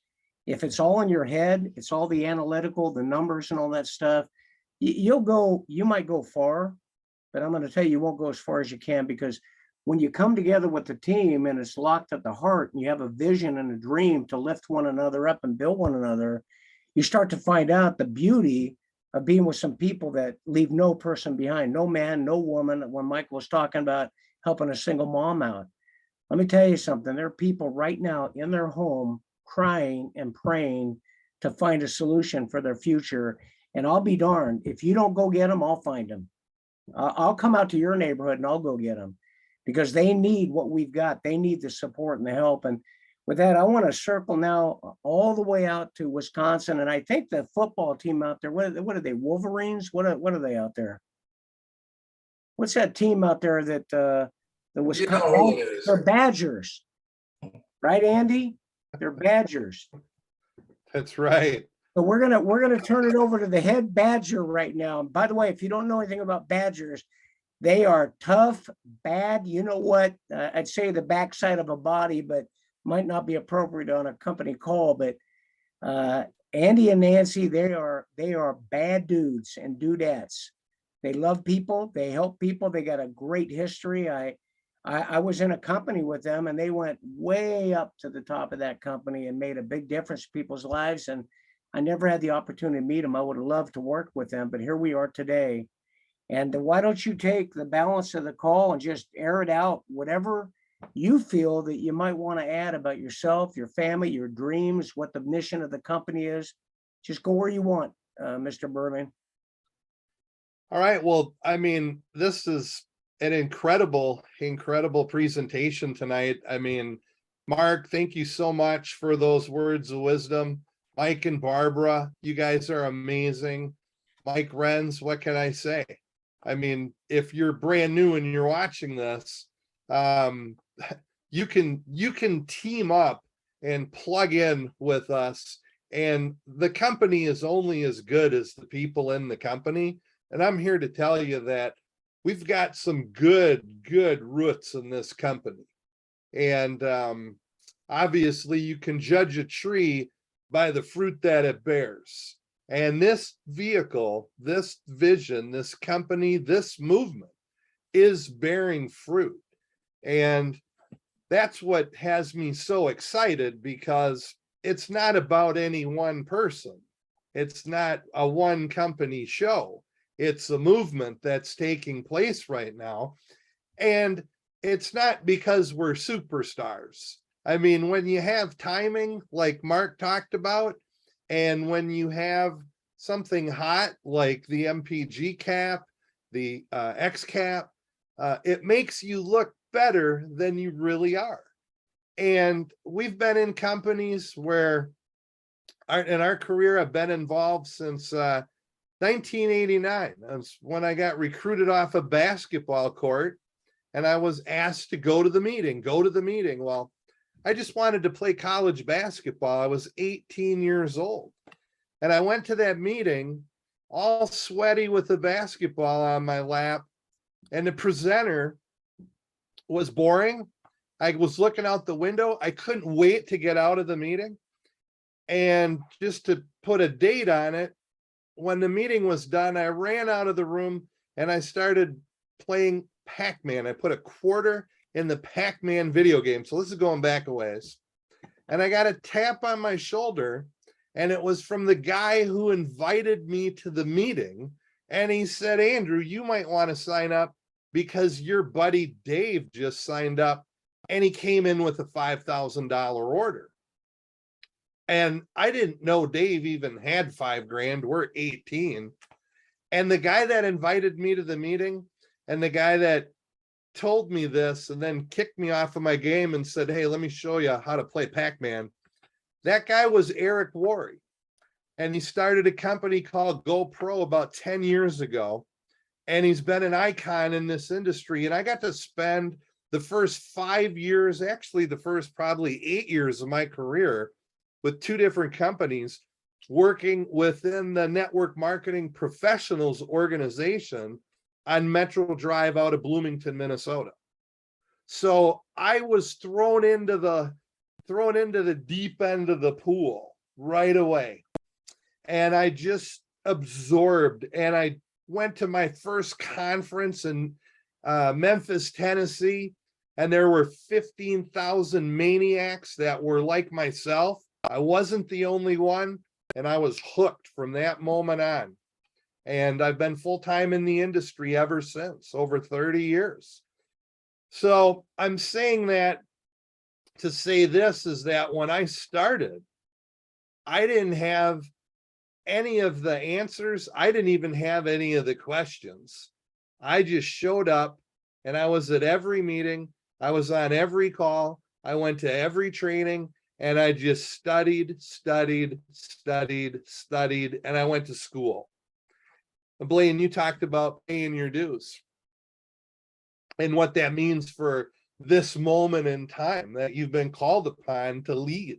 if it's all in your head, it's all the analytical, the numbers and all that stuff, you might go far, but I'm going to tell you, you won't go as far as you can, because when you come together with the team and it's locked at the heart and you have a vision and a dream to lift one another up and build one another, you start to find out the beauty of being with some people that leave no person behind, no man, no woman. When Michael was talking about helping a single mom out, let me tell you something. There are people right now in their home crying and praying to find a solution for their future. And I'll be darned, if you don't go get them, I'll find them. I'll come out to your neighborhood and I'll go get them, because they need what we've got. They need the support and the help. And with that, I want to circle now all the way out to Wisconsin. And I think the football team out there, what are they, Wolverines? What are they out there? What's that team out there that the Wisconsin, they're Badgers, right, Andy? They're Badgers. That's right. So we're gonna turn it over to the head Badger right now. And by the way, if you don't know anything about Badgers, they are tough, bad. You know what? I'd say the backside of a body, but might not be appropriate on a company call. But Andy and Nancy, they are bad dudes and dudettes. They love people. They help people. They got a great history. I was in a company with them, and they went way up to the top of that company and made a big difference in people's lives. And I never had the opportunity to meet them. I would have loved to work with them, but here we are today. And why don't you take the balance of the call and just air it out, whatever you feel that you might want to add about yourself, your family, your dreams, what the mission of the company is. Just go where you want, Mr. Burling. All right. Well, I mean, this is an incredible presentation tonight. I mean, Mark, thank you so much for those words of wisdom. Mike and Barbara, you guys are amazing. Mike Renz, what can I say? I mean, if you're brand new and you're watching this, you can team up and plug in with us And the company is only as good as the people in the company. And I'm here to tell you that we've got some good roots in this company. And obviously you can judge a tree by the fruit that it bears. And this vehicle, this vision, this company, this movement is bearing fruit. And that's what has me so excited, because it's not about any one person. It's not a one company show. It's a movement that's taking place right now. And it's not because we're superstars. I mean, when you have timing like Mark talked about, and when you have something hot like the MPGXtreme, the XCap, it makes you look better than you really are. And we've been in companies where in our career, I've been involved since 1989. That's when I got recruited off a basketball court, and I was asked to go to the meeting. Well, I just wanted to play college basketball. I was 18 years old. And I went to that meeting all sweaty with the basketball on my lap. And the presenter was boring. I was looking out the window. I couldn't wait to get out of the meeting. And just to put a date on it, when the meeting was done, I ran out of the room and I started playing Pac-Man. I put a quarter in the Pac-Man video game. So this is going back a ways. And I got a tap on my shoulder, and it was from the guy who invited me to the meeting. And he said, Andrew, you might want to sign up because your buddy Dave just signed up, and he came in with a $5,000 order. And I didn't know Dave even had $5,000. We're 18. And the guy that invited me to the meeting, and the guy that told me this and then kicked me off of my game and said, hey, let me show you how to play Pac-Man. That guy was Eric Worre. And he started a company called GoPro about 10 years ago. And he's been an icon in this industry. And I got to spend the first 5 years, actually the first probably 8 years of my career, with two different companies working within the network marketing professionals organization on Metro Drive out of Bloomington, Minnesota. So I was thrown into the deep end of the pool right away. And I just absorbed, and I went to my first conference in Memphis, Tennessee, and there were 15,000 maniacs that were like myself. I wasn't the only one, and I was hooked from that moment on. And I've been full-time in the industry ever since, over 30 years. So I'm saying that to say this is that when I started, I didn't have any of the answers. I didn't even have any of the questions. I just showed up, and I was at every meeting. I was on every call. I went to every training, and I just studied, and I went to school. Blaine, you talked about paying your dues and what that means for this moment in time that you've been called upon to lead.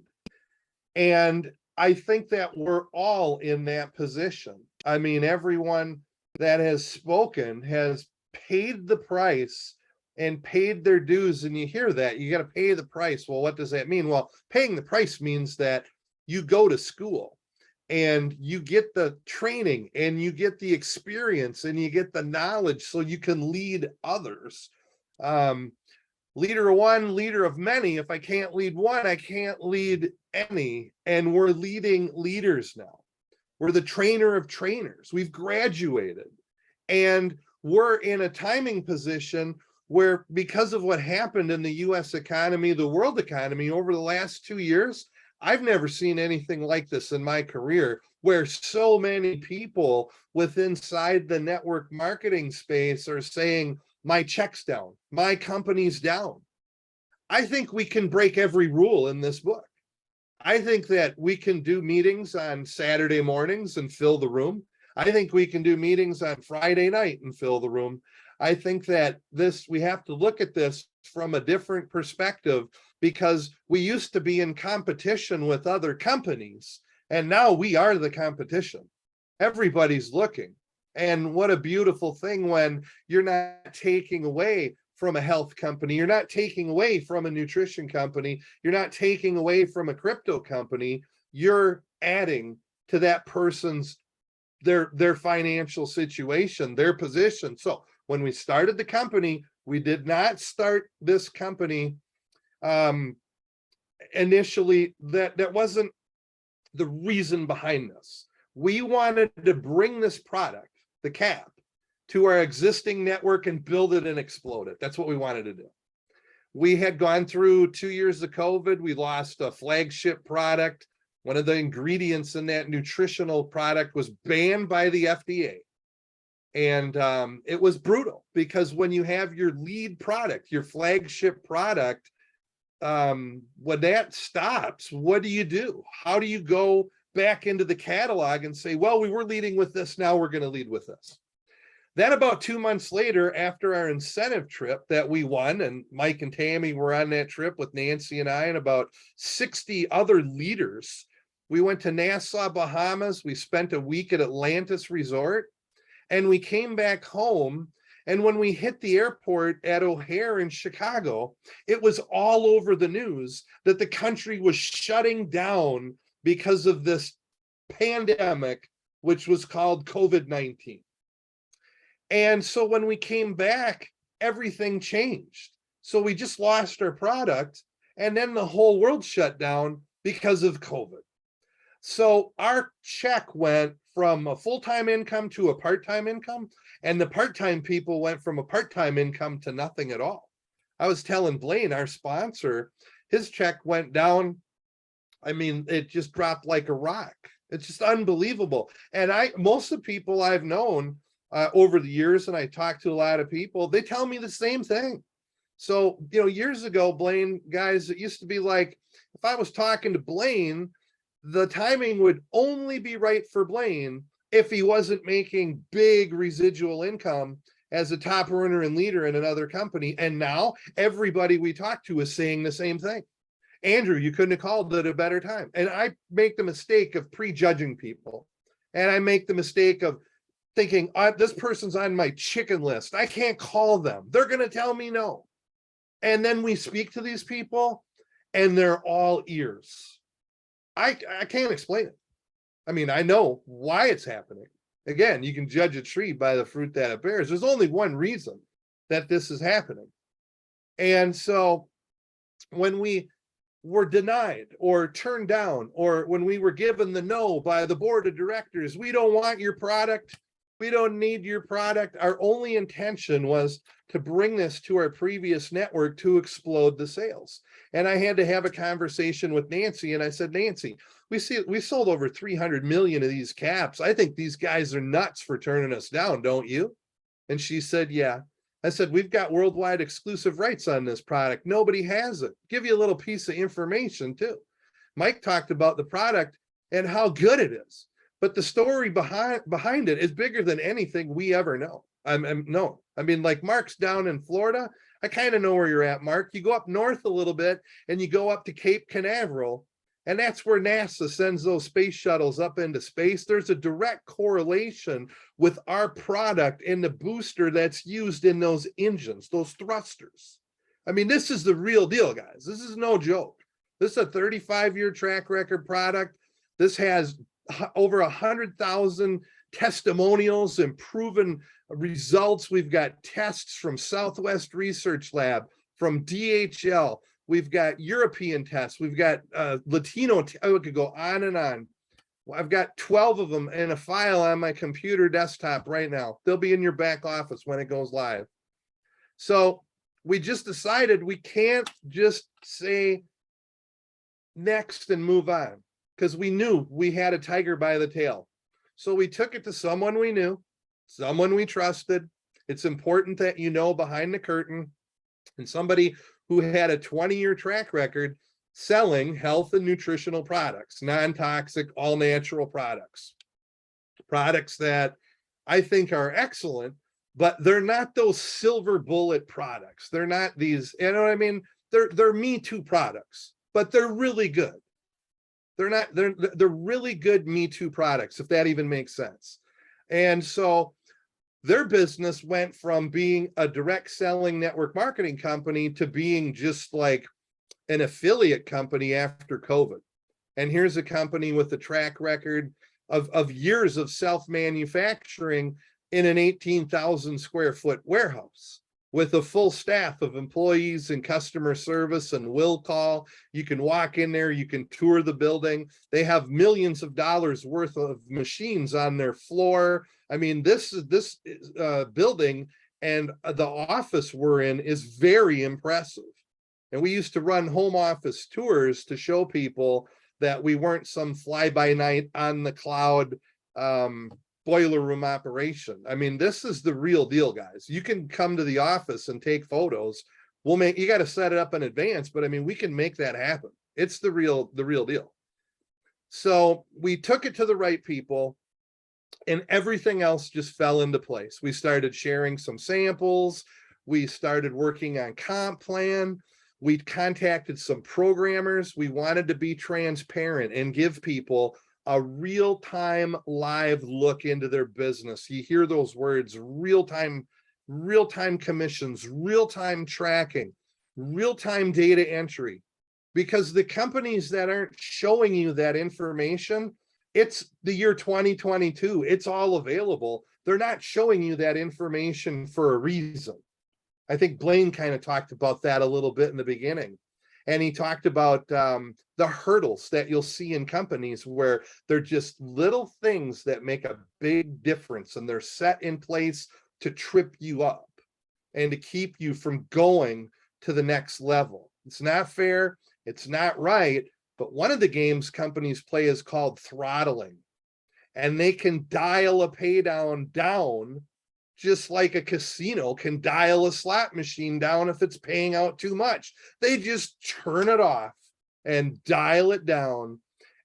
And I think that we're all in that position. I mean, everyone that has spoken has paid the price and paid their dues. And you hear that, you got to pay the price. Well, what does that mean? Well, paying the price means that you go to school and you get the training and you get the experience and you get the knowledge so you can lead others. Leader of one, leader of many. If I can't lead one, I can't lead any. And we're leading leaders now. We're the trainer of trainers. We've graduated, and we're in a timing position where, because of what happened in the US economy, the world economy over the last 2 years, I've never seen anything like this in my career, where so many people inside the network marketing space are saying, my check's down, my company's down. I think we can break every rule in this book. I think that we can do meetings on Saturday mornings and fill the room. I think we can do meetings on Friday night and fill the room. I think that we have to look at this from a different perspective, because we used to be in competition with other companies. And now we are the competition. Everybody's looking. And what a beautiful thing when you're not taking away from a health company, you're not taking away from a nutrition company, you're not taking away from a crypto company, you're adding to that person's their financial situation, their position. So when we started the company, we did not start this company initially, that wasn't the reason behind this. We wanted to bring this product, the cap, to our existing network and build it and explode it. That's what we wanted to do. We had gone through 2 years of COVID. We lost a flagship product. One of the ingredients in that nutritional product was banned by the FDA. And it was brutal because when you have your lead product, your flagship product, when that stops, what do you do? How do you go back into the catalog and say, well, we were leading with this, now we're going to lead with this? Then about 2 months later, after our incentive trip that we won, and Mike and Tammy were on that trip with Nancy and I and about 60 other leaders, we went to Nassau, Bahamas. We spent a week at Atlantis Resort, and we came back home. And when we hit the airport at O'Hare in Chicago, it was all over the news that the country was shutting down because of this pandemic, which was called COVID-19. And so when we came back, everything changed. So we just lost our product, and then the whole world shut down because of COVID. So our check went from a full-time income to a part-time income, and the part-time people went from a part-time income to nothing at all. I was telling Blaine, our sponsor, his check went down. I mean, it just dropped like a rock. It's just unbelievable. And most of the people I've known over the years, and I talk to a lot of people, they tell me the same thing. So, years ago, Blaine, guys, it used to be like, if I was talking to Blaine, the timing would only be right for Blaine if he wasn't making big residual income as a top earner and leader in another company. And now everybody we talk to is saying the same thing. Andrew, you couldn't have called it a better time. And I make the mistake of prejudging people. And I make the mistake of thinking, this person's on my chicken list. I can't call them. They're going to tell me no. And then we speak to these people and they're all ears. I can't explain it. I mean, I know why it's happening. Again, you can judge a tree by the fruit that it bears. There's only one reason that this is happening. And so when we were denied or turned down, or when we were given the no by the board of directors, we don't want your product, we don't need your product. Our only intention was to bring this to our previous network to explode the sales. And I had to have a conversation with Nancy, and I said, Nancy, we sold over 300 million of these caps. I think these guys are nuts for turning us down, don't you? And she said, yeah. I said, we've got worldwide exclusive rights on this product. Nobody has it. Give you a little piece of information too. Mike talked about the product and how good it is, but the story behind it is bigger than anything we ever know. I mean, like Mark's down in Florida. I kind of know where you're at, Mark. You go up north a little bit and you go up to Cape Canaveral, and that's where NASA sends those space shuttles up into space. There's a direct correlation with our product and the booster that's used in those engines, those thrusters. I mean, this is the real deal, guys. This is no joke. This is a 35-year track record product. This has over 100,000 testimonials and proven results. We've got tests from Southwest Research Lab, from DHL. We've got European tests. We've got Latino. We could go on and on. I've got 12 of them in a file on my computer desktop right now. They'll be in your back office when it goes live. So we just decided we can't just say next and move on, because we knew we had a tiger by the tail. So we took it to someone we knew, someone we trusted. It's important that you know behind the curtain, and somebody who had a 20-year track record selling health and nutritional products, non-toxic, all-natural products that I think are excellent, but they're not those silver bullet products. They're not these, you know what I mean? They're Me Too products, but they're really good. They're really good Me Too products, if that even makes sense. And so their business went from being a direct selling network marketing company to being just like an affiliate company after COVID. And here's a company with a track record of years of self-manufacturing in an 18,000 square foot warehouse with a full staff of employees and customer service and will call. You can walk in there, you can tour the building. They have millions of dollars worth of machines on their floor. I mean, this building and the office we're in is very impressive. And we used to run home office tours to show people that we weren't some fly-by-night on the cloud boiler room operation. I mean, this is the real deal, guys. You can come to the office and take photos. You got to set it up in advance, but I mean, we can make that happen. It's the real deal. So we took it to the right people and everything else just fell into place. We started sharing some samples. We started working on comp plan. We contacted some programmers. We wanted to be transparent and give people a real-time live look into their business. You hear those words, real-time commissions, real-time tracking, real-time data entry, because the companies that aren't showing you that information, it's the year 2022, it's all available. They're not showing you that information for a reason. I think Blaine kind of talked about that a little bit in the beginning. And he talked about the hurdles that you'll see in companies where they're just little things that make a big difference, and they're set in place to trip you up and to keep you from going to the next level. It's not fair. It's not right. But one of the games companies play is called throttling, and they can dial a pay down just like a casino can dial a slot machine down if it's paying out too much. They just turn it off and dial it down.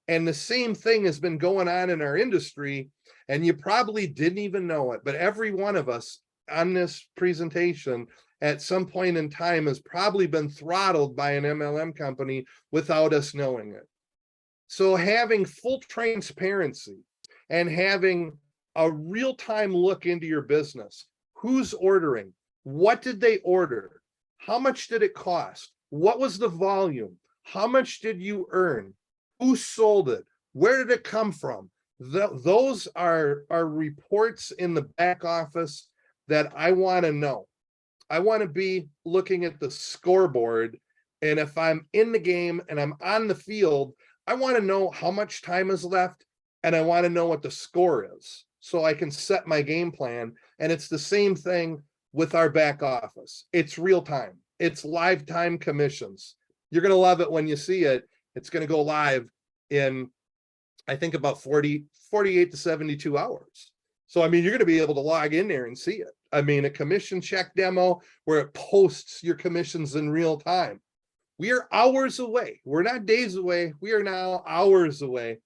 And the same thing has been going on in our industry, and you probably didn't even know it, but every one of us on this presentation at some point in time has probably been throttled by an MLM company without us knowing it. So having full transparency and having a real-time look into your business. Who's ordering? What did they order? How much did it cost? What was the volume? How much did you earn? Who sold it? Where did it come from? Those are reports in the back office that I want to know. I want to be looking at the scoreboard, and if I'm in the game and I'm on the field, I want to know how much time is left, and I want to know what the score is, so I can set my game plan. And it's the same thing with our back office. It's real time. It's live time commissions. You're going to love it when you see it. It's going to go live in, I think, about 48 to 72 hours. So, I mean, you're going to be able to log in there and see it. I mean, a commission check demo where it posts your commissions in real time. We are hours away. We're not days away. We are now hours away.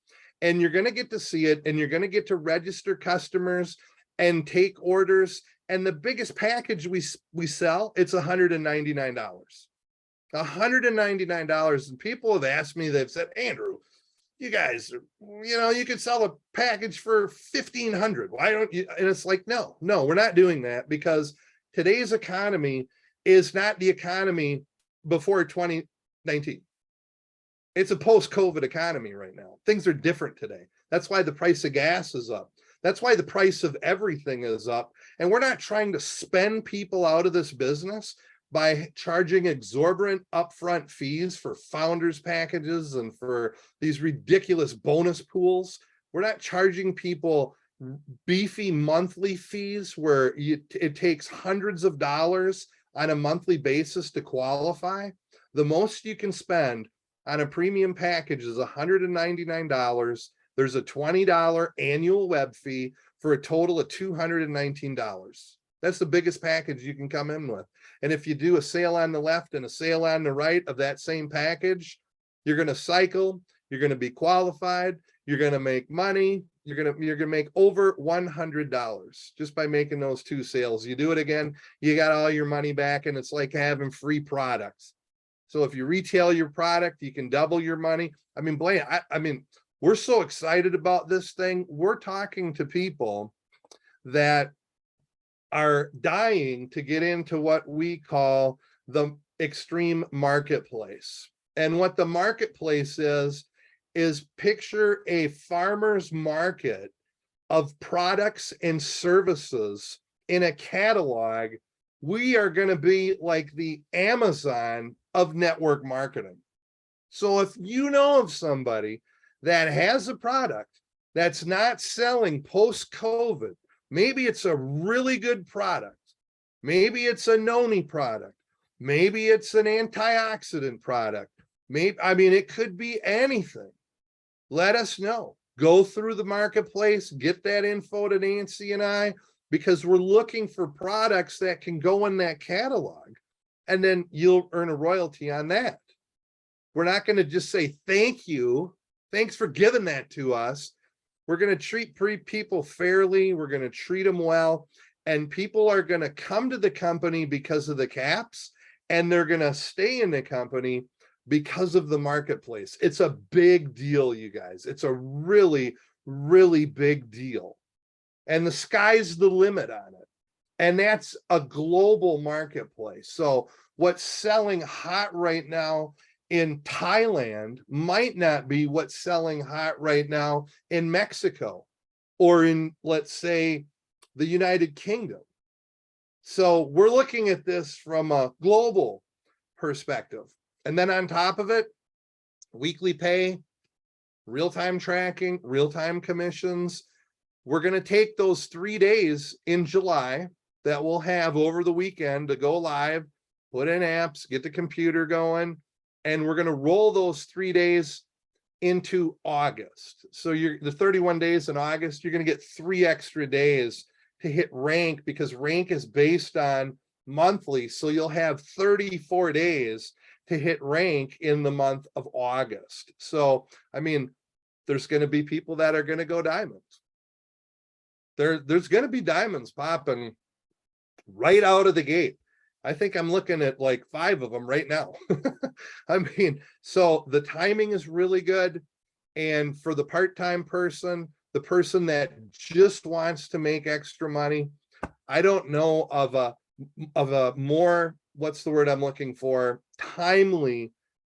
And you're going to get to see it, and you're going to get to register customers and take orders. And the biggest package we sell, it's $199. $199. And people have asked me, they've said, Andrew, you guys, you could sell a package for $1,500. Why don't you? And it's like, no, we're not doing that, because today's economy is not the economy before 2019. It's a post-COVID economy right now. Things are different today. That's why the price of gas is up. That's why the price of everything is up. And we're not trying to spend people out of this business by charging exorbitant upfront fees for founders packages and for these ridiculous bonus pools. We're not charging people beefy monthly fees where it takes hundreds of dollars on a monthly basis to qualify. The most you can spend on a premium package is $199. There's a $20 annual web fee for a total of $219. That's the biggest package you can come in with. And if you do a sale on the left and a sale on the right of that same package, you're going to cycle, you're going to be qualified, you're going to make money, you're going to make over $100 just by making those two sales. You do it again, you got all your money back, and it's like having free products. So if you retail your product, you can double your money. I mean, Blaine, I mean, we're so excited about this thing. We're talking to people that are dying to get into what we call the extreme marketplace. And what the marketplace is picture a farmer's market of products and services in a catalog. We are going to be like the Amazon of network marketing. So if you know of somebody that has a product that's not selling post-COVID, maybe it's a really good product, maybe it's a noni product, maybe it's an antioxidant product, maybe, I mean, it could be anything. Let us know. Go through the marketplace, get that info to Nancy and I, because we're looking for products that can go in that catalog, and then you'll earn a royalty on that. We're not going to just say, thank you, thanks for giving that to us. We're going to treat people fairly. We're going to treat them well. And people are going to come to the company because of the caps, and they're going to stay in the company because of the marketplace. It's a big deal, you guys. It's a really, really big deal. And the sky's the limit on it. And that's a global marketplace. So what's selling hot right now in Thailand might not be what's selling hot right now in Mexico or in, let's say, the United Kingdom. So we're looking at this from a global perspective. And then on top of it, weekly pay, real-time tracking, real-time commissions. We're going to take those 3 days in July that we'll have over the weekend to go live, put in apps, get the computer going, and we're going to roll those 3 days into August. So you're the 31 days in August, you're going to get 3 extra days to hit rank, because rank is based on monthly. So you'll have 34 days to hit rank in the month of August. So, I mean, there's going to be people that are going to go diamonds. There's going to be diamonds popping right out of the gate. I think I'm looking at like 5 of them right now. I mean, so the timing is really good. And for the part-time person, the person that just wants to make extra money, I don't know of a more, what's the word I'm looking for, timely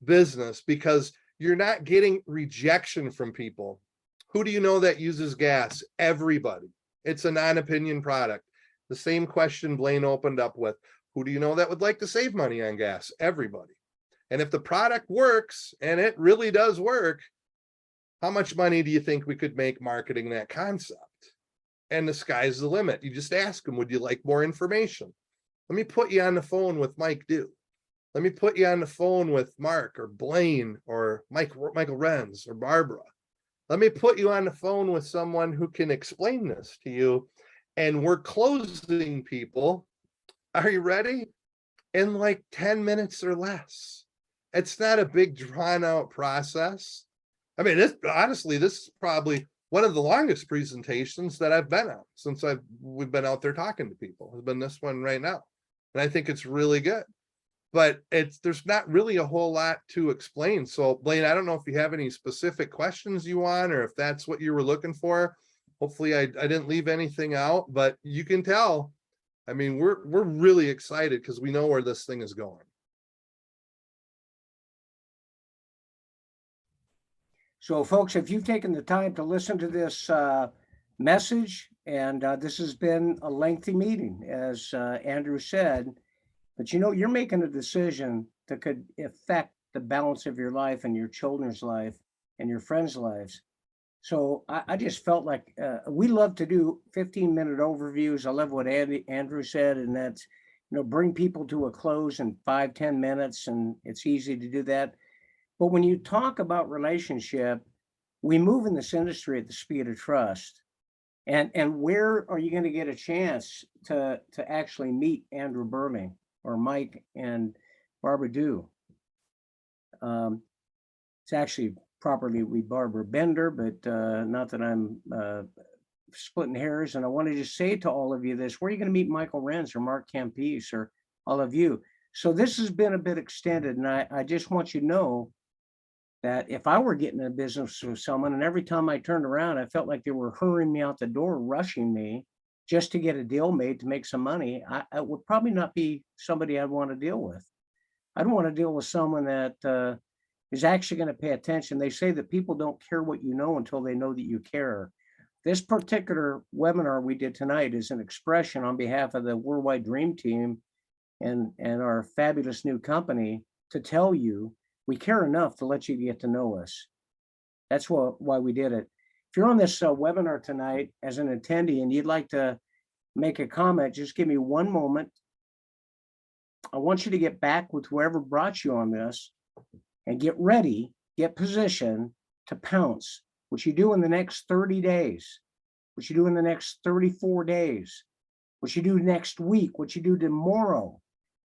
business, because you're not getting rejection from people. Who do you know that uses gas? Everybody. It's a non-opinion product. The same question Blaine opened up with. Who do you know that would like to save money on gas? Everybody. And if the product works, and it really does work, how much money do you think we could make marketing that concept? And the sky's the limit. You just ask them, would you like more information? Let me put you on the phone with Mike Dew. Let me put you on the phone with Mark or Blaine or Michael Renz or Barbara. Let me put you on the phone with someone who can explain this to you. And we're closing people. Are you ready? In like 10 minutes or less. It's not a big drawn out process. I mean, honestly, this is probably one of the longest presentations that I've been on since we've been out there talking to people. Has been this one right now. And I think it's really good. But there's not really a whole lot to explain. So Blaine, I don't know if you have any specific questions you want, or if that's what you were looking for. Hopefully I didn't leave anything out, but you can tell. I mean, we're really excited because we know where this thing is going. So folks, if you've taken the time to listen to this message, and this has been a lengthy meeting, as Andrew said, but you know, you're making a decision that could affect the balance of your life and your children's life and your friends' lives. So I just felt like we love to do 15-minute overviews. I love what Andrew said, and that's, you know, bring people to a close in 5-10 minutes, and it's easy to do that. But when you talk about relationship, we move in this industry at the speed of trust. And where are you going to get a chance to actually meet Andrew Burling or Mike and Barbara Dew? It's actually properly Barbara Bender, but not that I'm splitting hairs. And I want to just say to all of you this: where are you going to meet Michael Renz or Mark Campese or all of you? So this has been a bit extended, and I just want you to know that if I were getting in business with someone and every time I turned around, I felt like they were hurrying me out the door, rushing me just to get a deal made to make some money, I would probably not be somebody I'd want to deal with. I'd want to deal with someone that is actually going to pay attention. They say that people don't care what you know until they know that you care. This particular webinar we did tonight is an expression on behalf of the Worldwide Dream Team and our fabulous new company to tell you we care enough to let you get to know us. That's why we did it. If you're on this webinar tonight as an attendee and you'd like to make a comment, just give me one moment. I want you to get back with whoever brought you on this and get ready, get positioned to pounce. What you do in the next 30 days, what you do in the next 34 days, what you do next week, what you do tomorrow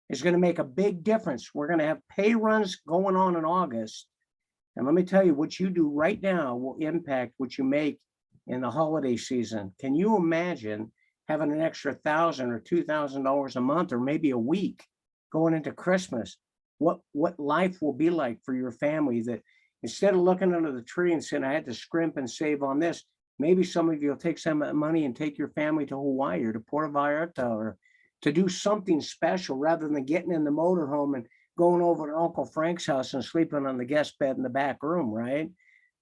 is going to make a big difference. We're going to have pay runs going on in August. And let me tell you, what you do right now will impact what you make in the holiday season. Can you imagine having an extra $1,000 or $2,000 a month, or maybe a week going into Christmas? What life will be like for your family, that instead of looking under the tree and saying, I had to scrimp and save on this, maybe some of you will take some of that money and take your family to Hawaii or to Puerto Vallarta or to do something special rather than getting in the motorhome and going over to Uncle Frank's house and sleeping on the guest bed in the back room, right?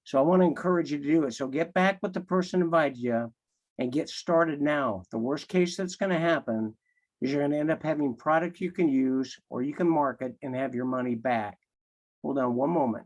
So I want to encourage you to do it. So get back with the person who invited you and get started now. The worst case that's going to happen is you're going to end up having product you can use or you can market and have your money back. Hold on one moment.